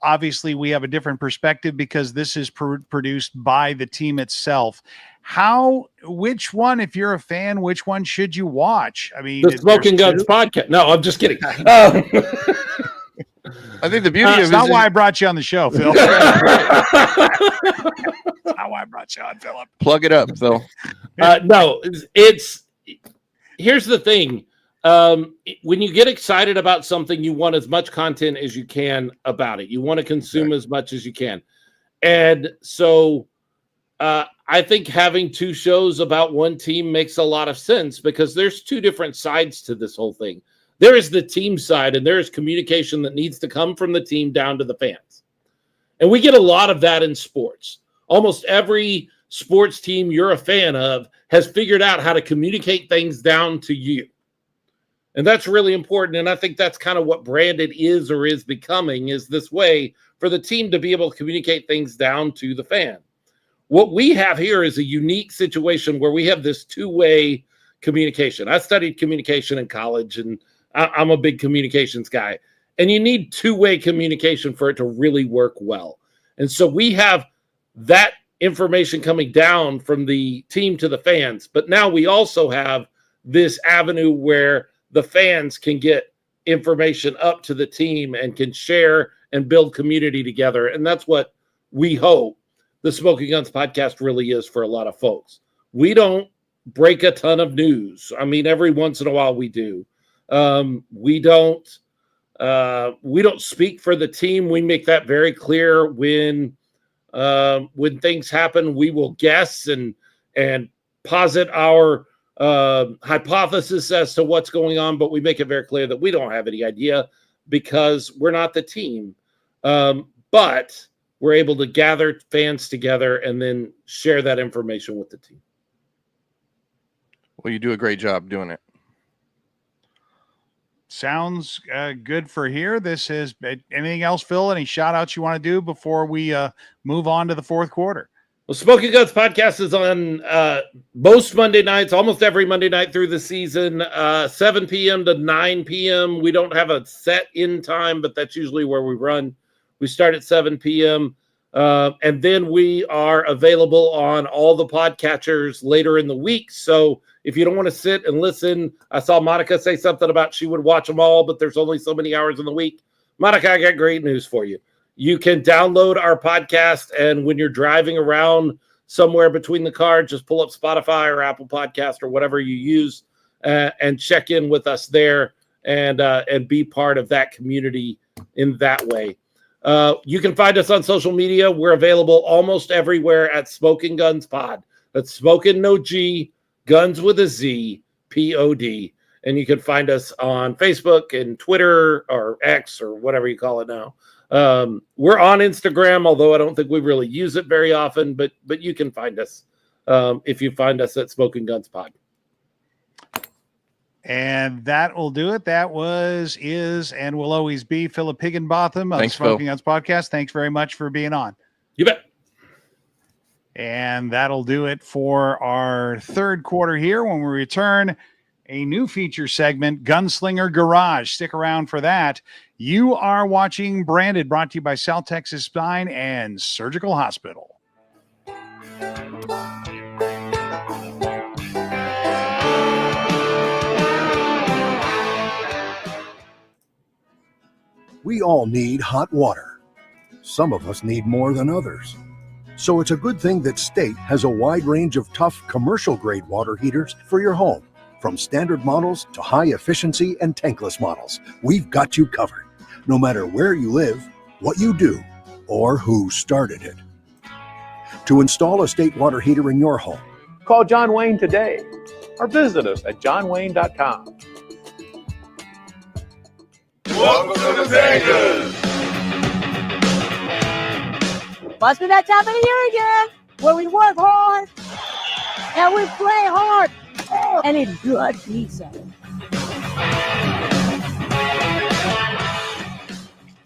Obviously, we have a different perspective because this is produced by the team itself. Which one, if you're a fan, which one should you watch? I mean, the Smoking Guns podcast. No, I'm just kidding. I think the beauty of it is not why I brought you on the show, Phil. That's not why I brought you on, Phillip. Plug it up, Phil. No, here's the thing. When you get excited about something, you want as much content as you can about it. You want to consume as much as you can. And so I think having two shows about one team makes a lot of sense, because there's two different sides to this whole thing. There is the team side, and there is communication that needs to come from the team down to the fans. And we get a lot of that in sports. Almost every sports team you're a fan of has figured out how to communicate things down to you. And that's really important. And I think that's kind of what Branded is or is becoming, is this way for the team to be able to communicate things down to the fan. What we have here is a unique situation where we have this two-way communication. I studied communication in college, and I'm a big communications guy. And you need two-way communication for it to really work well. And so we have that information coming down from the team to the fans. But now we also have this avenue where the fans can get information up to the team and can share and build community together. And that's what we hope the Smoking Guns podcast really is for a lot of folks. We don't break a ton of news. I mean, every once in a while we do. We don't speak for the team. We make that very clear. When things happen, we will guess and posit our hypothesis as to what's going on, but we make it very clear that we don't have any idea because we're not the team. But we're able to gather fans together and then share that information with the team. Well, you do a great job doing it. Sounds good for here. This is anything else, Phil? Any shout outs you want to do before we move on to the fourth quarter? Well, Smoking Guns podcast is on most Monday nights, almost every Monday night through the season, 7 p.m. to 9 p.m. We don't have a set in time, but that's usually where we run. We start at 7 p.m. And then we are available on all the podcatchers later in the week. So if you don't want to sit and listen, I saw Monica say something about she would watch them all, but there's only so many hours in the week. Monica, I got great news for you. You can download our podcast, and when you're driving around somewhere between the cars, just pull up Spotify or Apple Podcast or whatever you use and check in with us there and be part of that community in that way. You can find us on social media. We're available almost everywhere at Smoking Guns Pod. That's Smoking No G, Guns with a Z, P-O-D. And you can find us on Facebook and Twitter or X or whatever you call it now. We're on Instagram, although I don't think we really use it very often, but you can find us if you find us at Smoking Guns Pod. And that will do it. That is, and will always be Phillip Higginbotham of the Smoking Guns Podcast. Thanks very much for being on. You bet. And that'll do it for our third quarter here. When we return, a new feature segment, Gunslinger Garage. Stick around for that. You are watching Branded, brought to you by South Texas Spine and Surgical Hospital. We all need hot water. Some of us need more than others. So it's a good thing that State has a wide range of tough commercial-grade water heaters for your home. From standard models to high efficiency and tankless models, we've got you covered. No matter where you live, what you do, or who started it. To install a state water heater in your home, Call John Wayne today or visit us at johnwayne.com. Welcome to the Vegas. Must be that time of the year again where we work hard and we play hard and eat good pizza.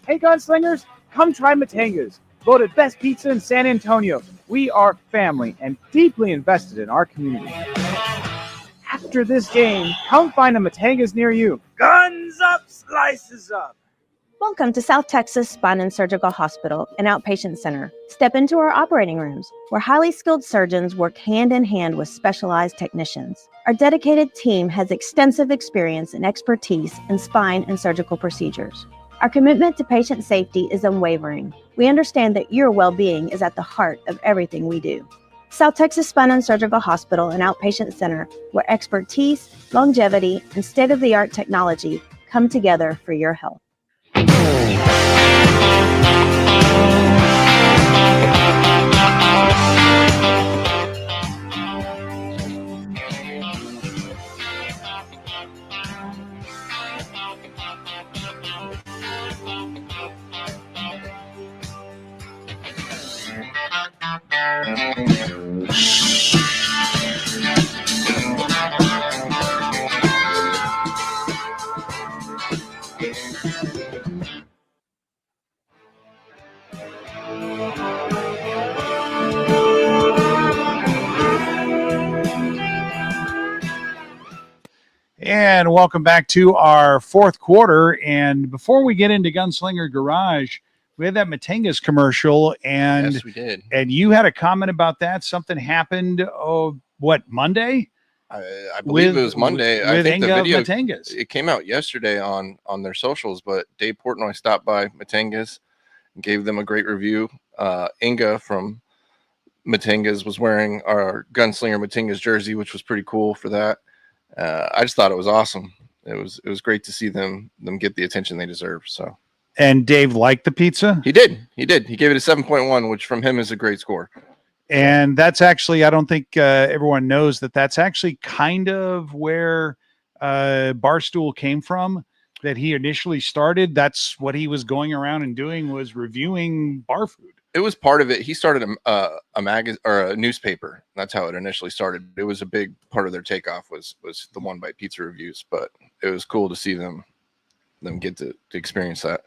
Hey gunslingers, come try Matanga's, voted best pizza in San Antonio. We are family and deeply invested in our community. After this game, come find a Matanga's near you. Guns up, slices up. Welcome to South Texas Spine and Surgical Hospital and Outpatient Center. Step into our operating rooms, where highly skilled surgeons work hand in hand with specialized technicians. Our dedicated team has extensive experience and expertise in spine and surgical procedures. Our commitment to patient safety is unwavering. We understand that your well-being is at the heart of everything we do. South Texas Spine and Surgical Hospital and Outpatient Center, where expertise, longevity, and state-of-the-art technology come together for your health. And welcome back to our fourth quarter. And before we get into Gunslinger Garage, we had that Matanga's commercial, and Yes, we did. And you had a comment about that. Something happened. Monday? I believe it was Monday. I with think the Inga video Matanga's. it came out yesterday on their socials, but Dave Portnoy stopped by Matanga's and gave them a great review. Inga from Matanga's was wearing our Gunslinger Matanga's jersey, which was pretty cool for that. I just thought it was awesome. It was great to see them get the attention they deserve. So. And Dave liked the pizza? He did. He gave it a 7.1, which from him is a great score. And that's actually, I don't think everyone knows that's actually kind of where Barstool came from, that he initially started. That's what he was going around and doing, was reviewing bar food. It was part of it. He started a magazine or a newspaper. That's how it initially started. It was a big part of their takeoff was the One Bite Pizza reviews, but it was cool to see them get to experience that.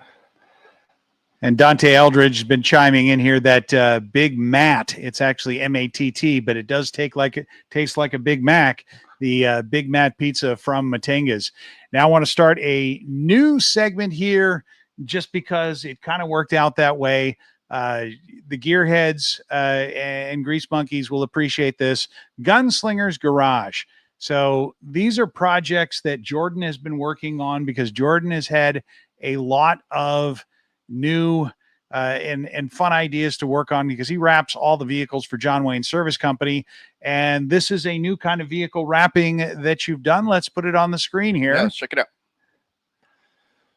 And Dante Eldridge has been chiming in here that Big Matt, it's actually M-A-T-T, but it does taste like a Big Mac, the Big Matt pizza from Matanga's. Now I want to start a new segment here just because it kind of worked out that way. The gearheads and grease monkeys will appreciate this. Gunslingers Garage. So these are projects that Jordan has been working on because Jordan has had a lot of new and fun ideas to work on because he wraps all the vehicles for John Wayne Service Company. And this is a new kind of vehicle wrapping that you've done. Let's put it on the screen here. Yeah, let's check it out.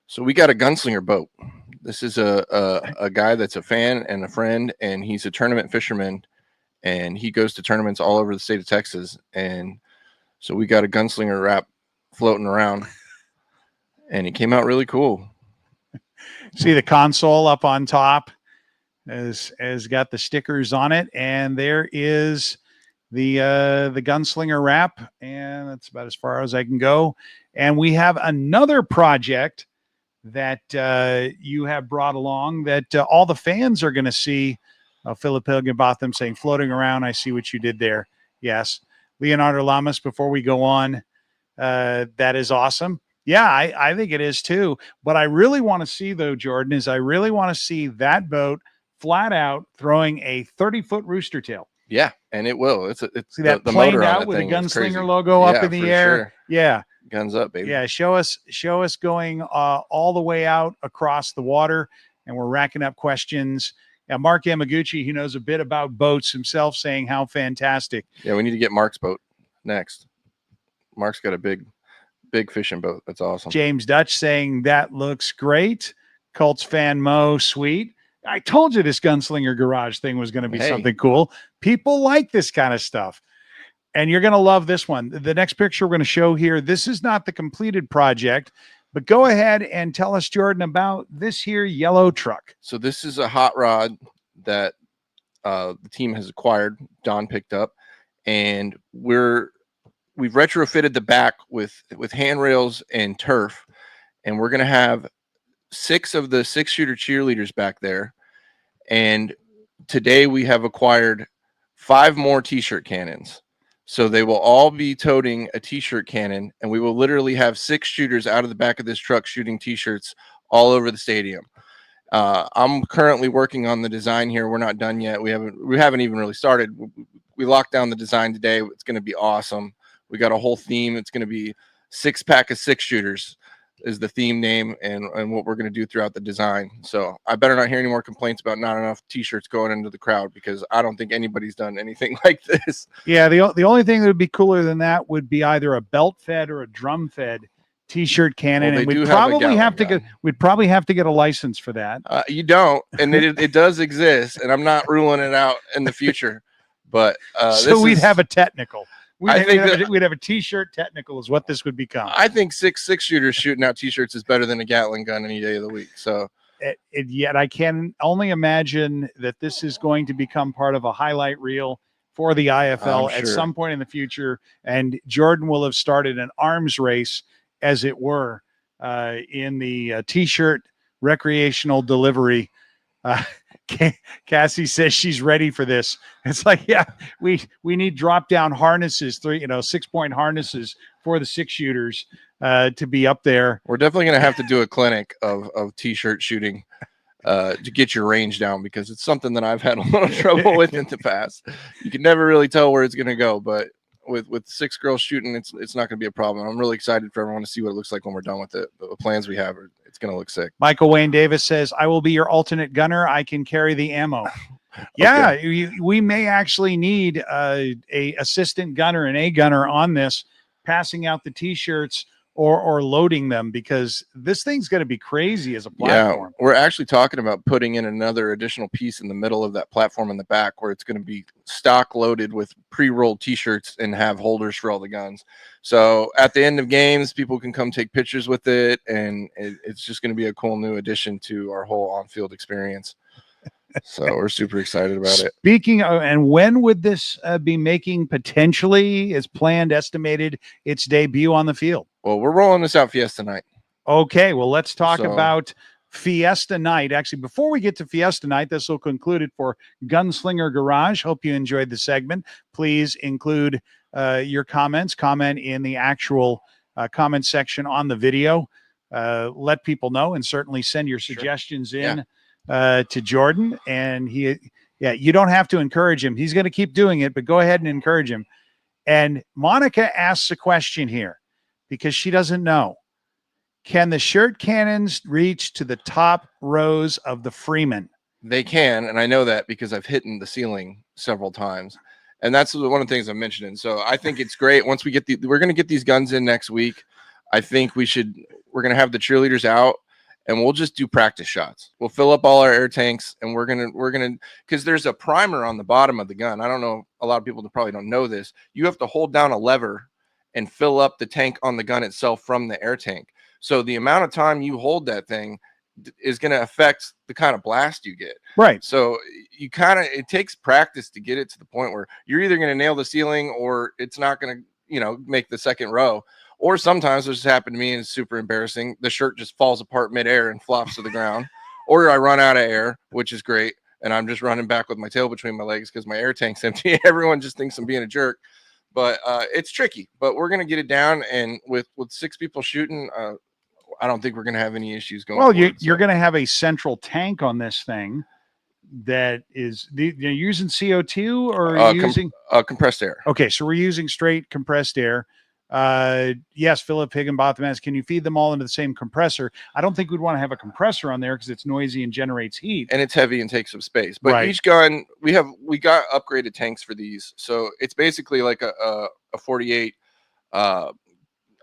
So we got a Gunslinger boat. This is a guy that's a fan and a friend, and he's a tournament fisherman, and he goes to tournaments all over the state of Texas. And so we got a Gunslinger wrap floating around, and it came out really cool. See the console up on top has got the stickers on it, and there is the Gunslinger wrap, and that's about as far as I can go. And we have another project that you have brought along that all the fans are going to see. Phillip Higginbotham saying, floating around, I see what you did there. Yes. Leonardo Lamas, before we go on, that is awesome. Yeah, I think it is too. What I really want to see, though, Jordan, is I really want to see that boat flat out throwing a 30-foot rooster tail. Yeah, and it will. It's see that the planed motor on out that with a thing is Gunslinger crazy. logo up Yeah, in the for air. sure. Yeah. Guns up, baby. Yeah, show us going all the way out across the water, and we're racking up questions. Yeah, Mark Yamaguchi, who knows a bit about boats himself, saying how fantastic. Yeah, we need to get Mark's boat next. Mark's got a big fishing boat. That's awesome. James Dutch saying that looks great. Colts fan Mo, sweet. I told you this Gunslinger Garage thing was going to be something cool. People like this kind of stuff. And you're going to love this one. The next picture we're going to show here, this is not the completed project, but go ahead and tell us, Jordan, about this here yellow truck. So this is a hot rod that the team has acquired. Don picked up, and we've retrofitted the back with handrails and turf, and we're going to have 6 of the 6-shooter cheerleaders back there. And today we have acquired 5 more t-shirt cannons. So they will all be toting a t-shirt cannon, and we will literally have 6 shooters out of the back of this truck shooting t-shirts all over the stadium. I'm currently working on the design here. We're not done yet. We haven't even really started. We locked down the design today. It's going to be awesome. We got a whole theme. It's going to be 6-pack of 6 shooters is the theme name, and what we're going to do throughout the design. So I better not hear any more complaints about not enough t-shirts going into the crowd, because I don't think anybody's done anything like this. Yeah, the only thing that would be cooler than that would be either a belt fed or a drum fed t-shirt cannon, Well, and they we'd do have a probably have to gallon get we'd probably have to get a license for that. You don't, and it does exist, and I'm not ruling it out in the future. But so we'd have a technical. We'd We'd have a t-shirt technical is what this would become. I think 6 shooters shooting out t-shirts is better than a Gatling gun any day of the week. So Yet I can only imagine that this is going to become part of a highlight reel for the IFL at some point in the future, and Jordan will have started an arms race, as it were, in the t-shirt recreational delivery. Cassie says she's ready for this. It's like, yeah, we need drop down harnesses, 6-point harnesses for the 6 shooters to be up there. We're definitely going to have to do a clinic of t-shirt shooting to get your range down, because it's something that I've had a little trouble with in the past. You can never really tell where it's going to go, but with 6 girls shooting, it's not going to be a problem. I'm really excited for everyone to see what it looks like when we're done with it. The plans we have, it's going to look sick. Michael Wayne Davis says, I will be your alternate gunner. I can carry the ammo. Yeah, we may actually need a assistant gunner and a gunner on this, passing out the t-shirts or loading them, because this thing's going to be crazy as a platform. Yeah, we're actually talking about putting in another additional piece in the middle of that platform in the back, where it's going to be stock loaded with pre-rolled t-shirts and have holders for all the guns. So at the end of games, people can come take pictures with it, and it's just going to be a cool new addition to our whole on-field experience. So we're super excited about it. Speaking of, and when would this be making potentially, as planned, estimated, its debut on the field? Well, we're rolling this out Fiesta night. Okay, well, let's talk about Fiesta night. Actually, before we get to Fiesta night, this will conclude it for Gunslinger Garage. Hope you enjoyed the segment. Please include your comments. Comment in the actual comment section on the video. Let people know, and certainly send your suggestions in to Jordan. And you don't have to encourage him. He's going to keep doing it, but go ahead and encourage him. And Monica asks a question here, because she doesn't know. Can the shirt cannons reach to the top rows of the Freeman? They can, and I know that because I've hit the ceiling several times. And that's one of the things I'm mentioning. So I think it's great. Once we get we're going to get these guns in next week. I think we're going to have the cheerleaders out, and we'll just do practice shots. We'll fill up all our air tanks, and we're going to, because there's a primer on the bottom of the gun. I don't know. A lot of people probably don't know this. You have to hold down a lever and fill up the tank on the gun itself from the air tank. So the amount of time you hold that thing is going to affect the kind of blast you get. Right. So it takes practice to get it to the point where you're either going to nail the ceiling, or it's not going to, make the second row. Or sometimes, this has happened to me and it's super embarrassing, the shirt just falls apart midair and flops to the ground. Or I run out of air, which is great, and I'm just running back with my tail between my legs because my air tank's empty. Everyone just thinks I'm being a jerk. But it's tricky. But we're going to get it down, and with 6 people shooting, I don't think we're going to have any issues going forward. You're going to have a central tank on this thing that is you're using CO2 or using compressed air. Okay, so we're using straight compressed air. Yes, Phillip Higginbotham asks, can you feed them all into the same compressor? I don't think we'd want to have a compressor on there because it's noisy and generates heat. And it's heavy and takes up space. But each gun, we got upgraded tanks for these. So it's basically like a 48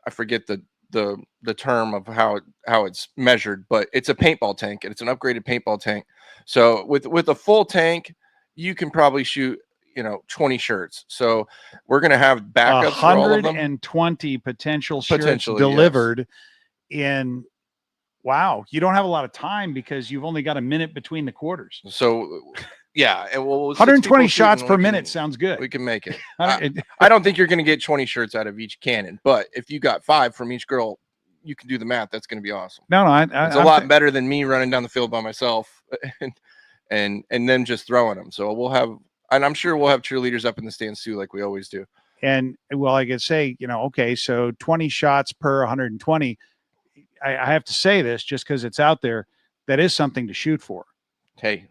I forget the term of how it's measured, but it's a paintball tank, and it's an upgraded paintball tank. So with a full tank, you can probably shoot 20 shirts. So we're gonna have backups for all of them. 120 potential shirts Potentially, delivered in. Wow, you don't have a lot of time because you've only got a minute between the quarters. So yeah, and 120 shots per minute sounds good. We can make it. I don't think you're going to get 20 shirts out of each cannon, but if you got 5 from each girl, you can do the math. That's going to be awesome. No, it's a lot better than me running down the field by myself and them just throwing them. So we'll have, and I'm sure we'll have cheerleaders up in the stands too, like we always do. And well, I could say, okay, so 20 shots per 120. I have to say this just because it's out there. That is something to shoot for. Hey.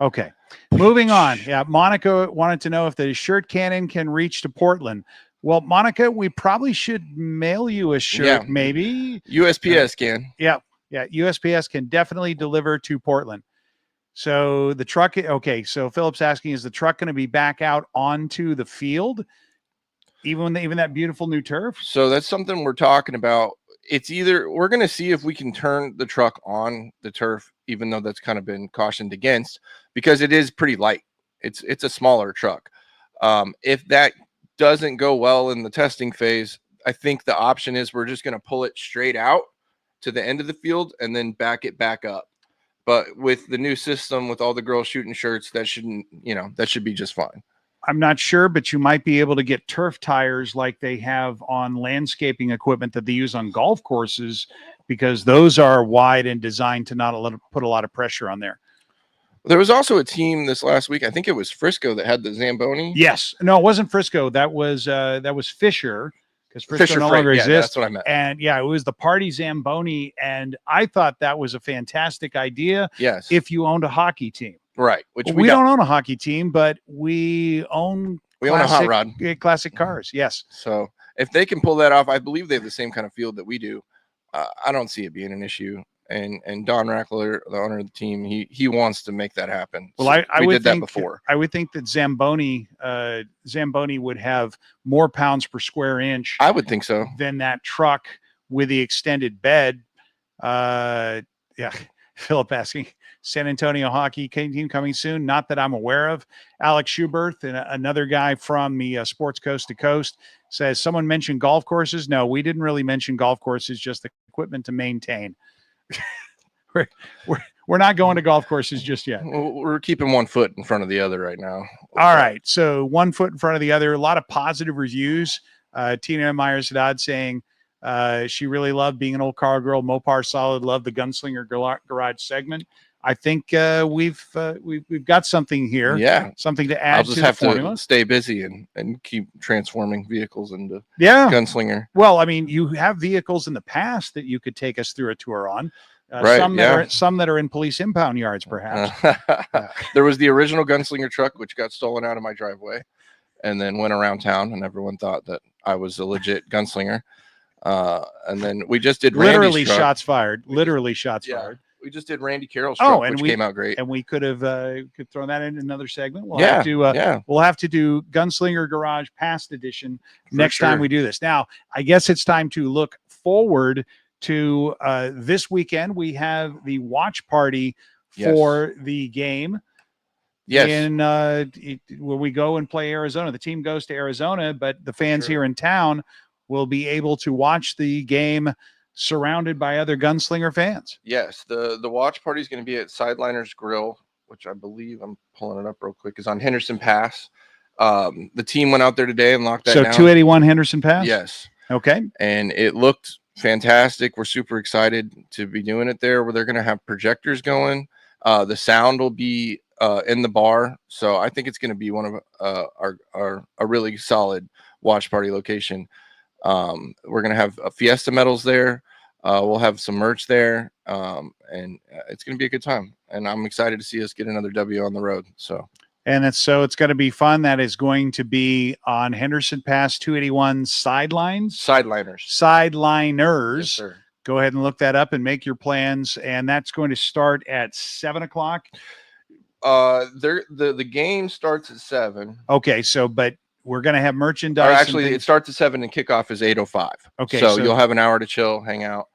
Okay. Moving on. Yeah. Monica wanted to know if the shirt cannon can reach to Portland. Well, Monica, we probably should mail you a shirt, maybe. USPS can. Yeah. Yeah. USPS can definitely deliver to Portland. So the truck. Okay. So Philip's asking, is the truck going to be back out onto the field? Even that beautiful new turf? So that's something we're talking about. It's either we're going to see if we can turn the truck on the turf, even though that's kind of been cautioned against because it is pretty light. It's a smaller truck. If that doesn't go well in the testing phase, I think the option is we're just going to pull it straight out to the end of the field and then back it back up. But with the new system, with all the girls shooting shirts, that should be just fine. I'm not sure, but you might be able to get turf tires like they have on landscaping equipment that they use on golf courses, because those are wide and designed to not put a lot of pressure on there. There was also a team this last week. I think it was Frisco that had the Zamboni. Yes. No, it wasn't Frisco. That was Fisher, because Frisco no longer exists. That's what I meant. And yeah, it was the Party Zamboni. And I thought that was a fantastic idea. Yes. If you owned a hockey team. Right. Which we don't own a hockey team, but we own a hot rod. Classic cars. Yes. So if they can pull that off, I believe they have the same kind of field that we do. I don't see it being an issue. And Don Rackler, the owner of the team, he wants to make that happen. Well, I did that before. I would think that Zamboni would have more pounds per square inch. I would think so. Than that truck with the extended bed. Yeah. Philip asking, San Antonio hockey team coming soon? Not that I'm aware of. Alex Schubert, and another guy from the Sports Coast to Coast, says, someone mentioned golf courses. No, we didn't really mention golf courses, just the equipment to maintain. We're not going to golf courses just yet. We're keeping 1 foot in front of the other right now. All right. So 1 foot in front of the other. A lot of positive reviews. Tina Myers-Haddad saying, she really loved being an old car girl. Mopar solid, loved the Gunslinger Garage segment. I think we've got something here. Yeah, something to add. I'll just to have the formula. to stay busy and keep transforming vehicles into Gunslinger. Well, I mean, you have vehicles in the past that you could take us through a tour on. Right. Some that are in police impound yards, perhaps. There was the original Gunslinger truck, which got stolen out of my driveway, and then went around town, and everyone thought that I was a legit gunslinger. And then we just did literally Randy's truck. shots fired. Literally shots fired. We just did Randy Carroll's truck, which came out great. And we could have could throw that in another segment. We'll we'll have to do Gunslinger Garage Past Edition next time we do this. Now, I guess it's time to look forward to this weekend. We have the watch party for the game. Yes. Where we go and play Arizona. The team goes to Arizona, but the fans here in town will be able to watch the game surrounded by other Gunslinger fans. Yes, the watch party is going to be at Sideliners Grill, which I believe, I'm pulling it up real quick, is on Henderson Pass. The team went out there today and locked that down. So 281 Henderson Pass? Yes. Okay. And it looked fantastic. We're super excited to be doing it there, where they're going to have projectors going. The sound will be in the bar. So I think it's going to be one of a really solid watch party location. We're going to have Fiesta medals there. We'll have some merch there. And it's going to be a good time. And I'm excited to see us get another W on the road. And it's going to be fun. That is going to be on Henderson Pass 281 Sideliners. Yes, sir. Go ahead and look that up and make your plans. And that's going to start at 7:00. The game starts at 7. Okay. So, but we're going to have Or merchandise. actually, it starts at 7 and kickoff is 8:05. Okay, so so- you'll have an hour to chill, hang out,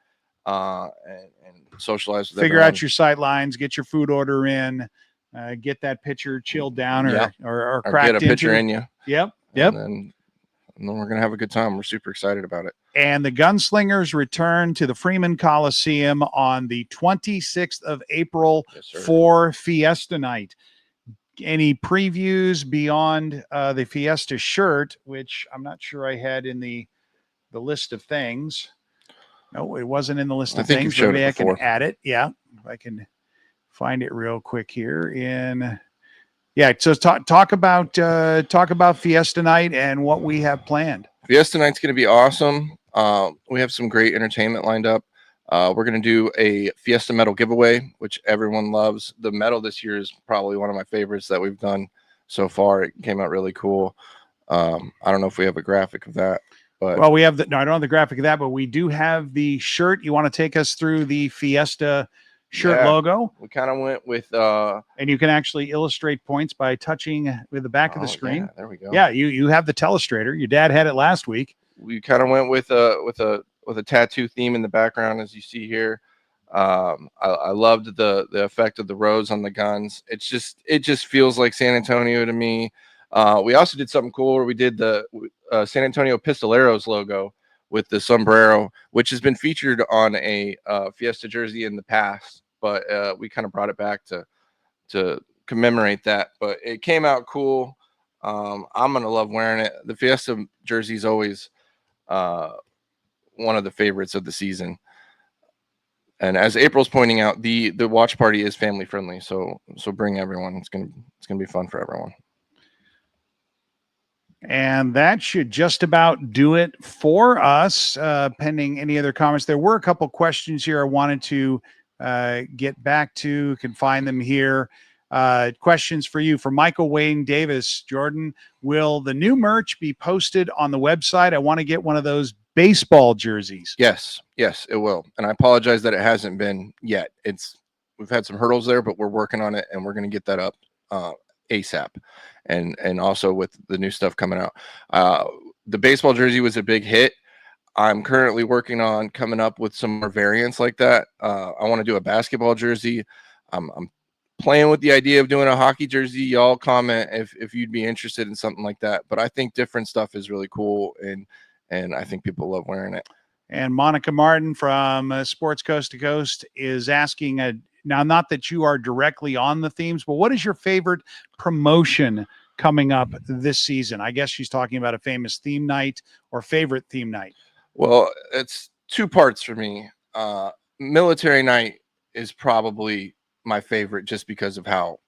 and socialize with figure everyone. out your sight lines, get your food order in, get that pitcher chilled down Yep. or Or cracked get a pitcher into. in you. Yep. And then we're gonna have a good time. We're super excited about it. And the Gunslingers return to the Freeman Coliseum on the 26th of April for Fiesta Night. Any previews beyond the Fiesta shirt, which I'm not sure I had in the list of things. No, it wasn't in the list I of think things. you've showed Maybe it I can before. add it. Yeah, if I can find it real quick here. Yeah, so talk about Fiesta Night and what we have planned. Fiesta Night's going to be awesome. We have some great entertainment lined up. We're going to do a Fiesta medal giveaway, which everyone loves. The medal this year is probably one of my favorites that we've done so far. It came out really cool. I don't know if we have a graphic of that, but Well, we have I don't have the graphic of that, but we do have the shirt. You want to take us through the Fiesta shirt yeah, logo? we kind of went with And you can actually illustrate points by touching with the back of the screen. Yeah, there we go. Yeah, you have the telestrator. Your dad had it last week. We kind of went with a tattoo theme in the background, as you see here. I loved the effect of the rose on the guns. It just feels like San Antonio to me. We also did something cool where we did the San Antonio Pistoleros logo with the sombrero, which has been featured on a Fiesta jersey in the past, but we kind of brought it back to commemorate that. But it came out cool. I'm gonna love wearing it. The Fiesta jersey is always one of the favorites of the season. And as April's pointing out, the watch party is family friendly, so bring everyone. It's gonna be fun for everyone. And that should just about do it for us, pending any other comments. There were a couple questions here I wanted to get back to. You can find them here. Questions for you. For Michael Wayne Davis, Jordan, will the new merch be posted on the website? I want to get one of those baseball jerseys. Yes, it will. And I apologize that it hasn't been yet. We've had some hurdles there, but we're working on it, and we're going to get that up ASAP. And also with the new stuff coming out. The baseball jersey was a big hit. I'm currently working on coming up with some more variants like that. I want to do a basketball jersey. I'm playing with the idea of doing a hockey jersey. Y'all comment if you'd be interested in something like that. But I think different stuff is really cool, and I think people love wearing it. And Monica Martin from Sports Coast to Coast is asking, now, not that you are directly on the themes, but what is your favorite promotion coming up this season? I guess she's talking about a famous theme night or favorite theme night. Well, it's two parts for me. Military night is probably my favorite just because of how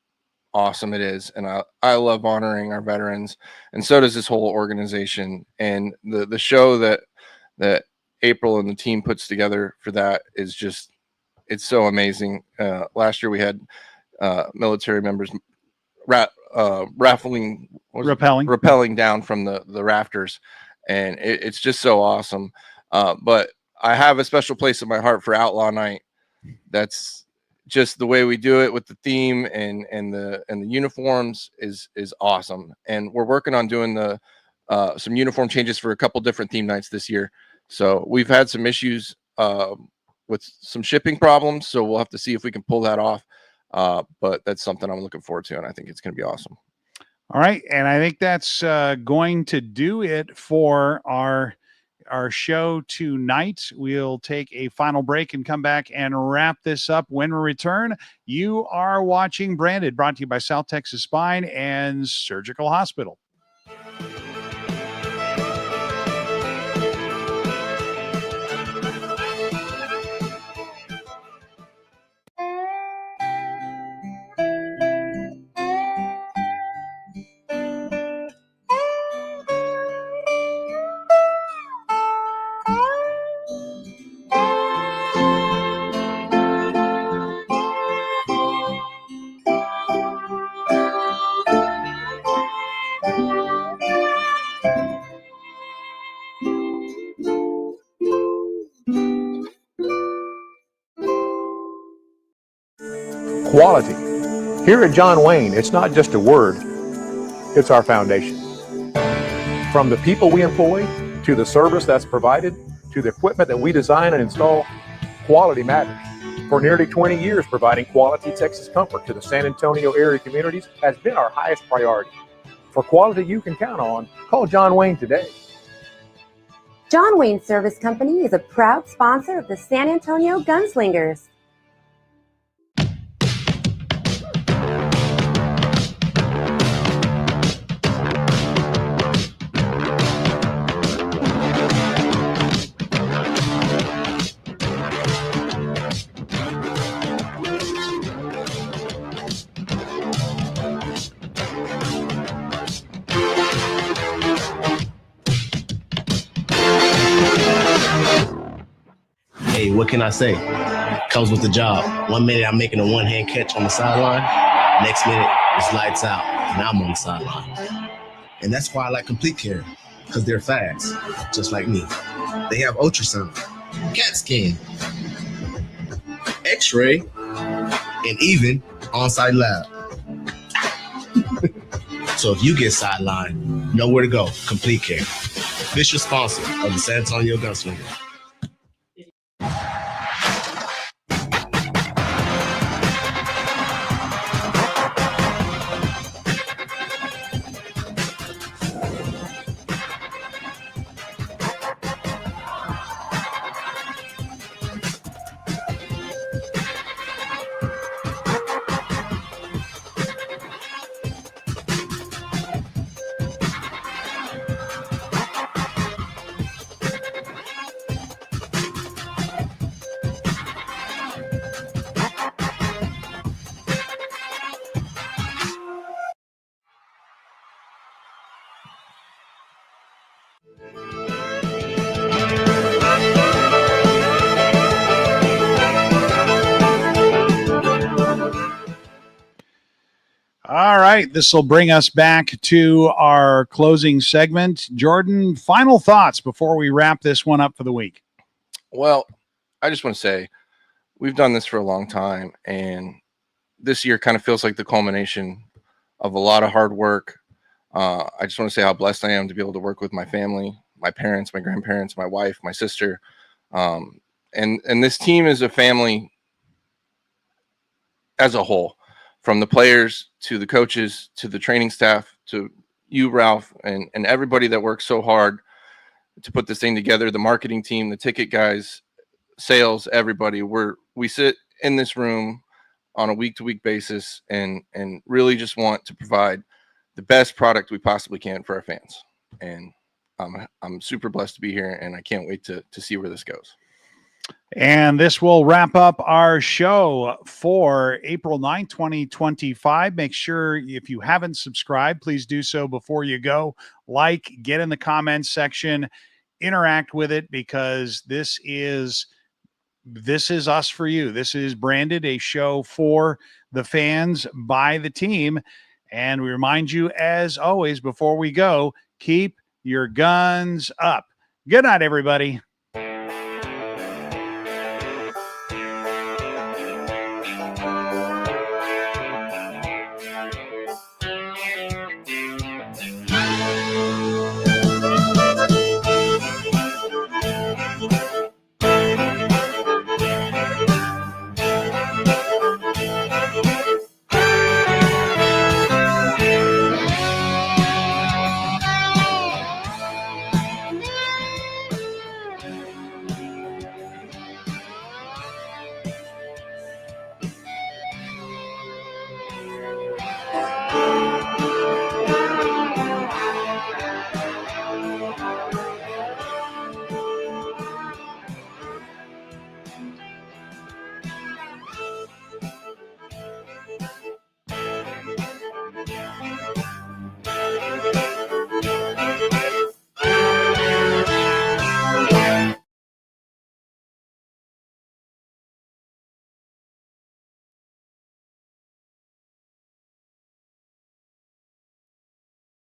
awesome it is. And I love honoring our veterans, and so does this whole organization. And the show that April and the team puts together for that is just, it's so amazing. Last year we had military members rappelling down from the rafters, and it's just so awesome. But I have a special place in my heart for Outlaw Night. That's just the way we do it with the theme and the uniforms is awesome. And we're working on doing some uniform changes for a couple different theme nights this year. So we've had some issues with some shipping problems, so we'll have to see if we can pull that off. But that's something I'm looking forward to, and I think it's going to be awesome. All right, and I think that's going to do it for our show tonight. We'll take a final break and come back and wrap this up. When we return, you are watching Branded, brought to you by South Texas Spine and Surgical Hospital. Quality. Here at John Wayne, it's not just a word, it's our foundation. From the people we employ, to the service that's provided, to the equipment that we design and install, quality matters. For nearly 20 years, providing quality Texas comfort to the San Antonio area communities has been our highest priority. For quality you can count on, call John Wayne today. John Wayne Service Company is a proud sponsor of the San Antonio Gunslingers. Hey, what can I say? Comes with the job. 1 minute I'm making a one-hand catch on the sideline. Next minute it's lights out and I'm on the sideline. And that's why I like Complete Care, because they're fast, just like me. They have ultrasound, CAT scan, X-ray, and even on-site lab. So if you get sidelined, know where to go. Complete Care. Official sponsor of the San Antonio Gunslingers. All right, this will bring us back to our closing segment. Jordan, final thoughts before we wrap this one up for the week. Well, I just want to say we've done this for a long time, and this year kind of feels like the culmination of a lot of hard work. I just want to say how blessed I am to be able to work with my family, my parents, my grandparents, my wife, my sister. And this team is a family as a whole, from the players to the coaches to the training staff to you, Ralph, and everybody that works so hard to put this thing together, the marketing team, the ticket guys, sales, everybody. We sit in this room on a week-to-week basis and really just want to provide the best product we possibly can for our fans. And I'm super blessed to be here, and I can't wait to see where this goes. And this will wrap up our show for April 9th, 2025. Make sure if you haven't subscribed, please do so before you go. Like, get in the comments section, interact with it, because this is us for you. This is Branded, a show for the fans by the team. And we remind you, as always, before we go, keep your guns up. Good night, everybody.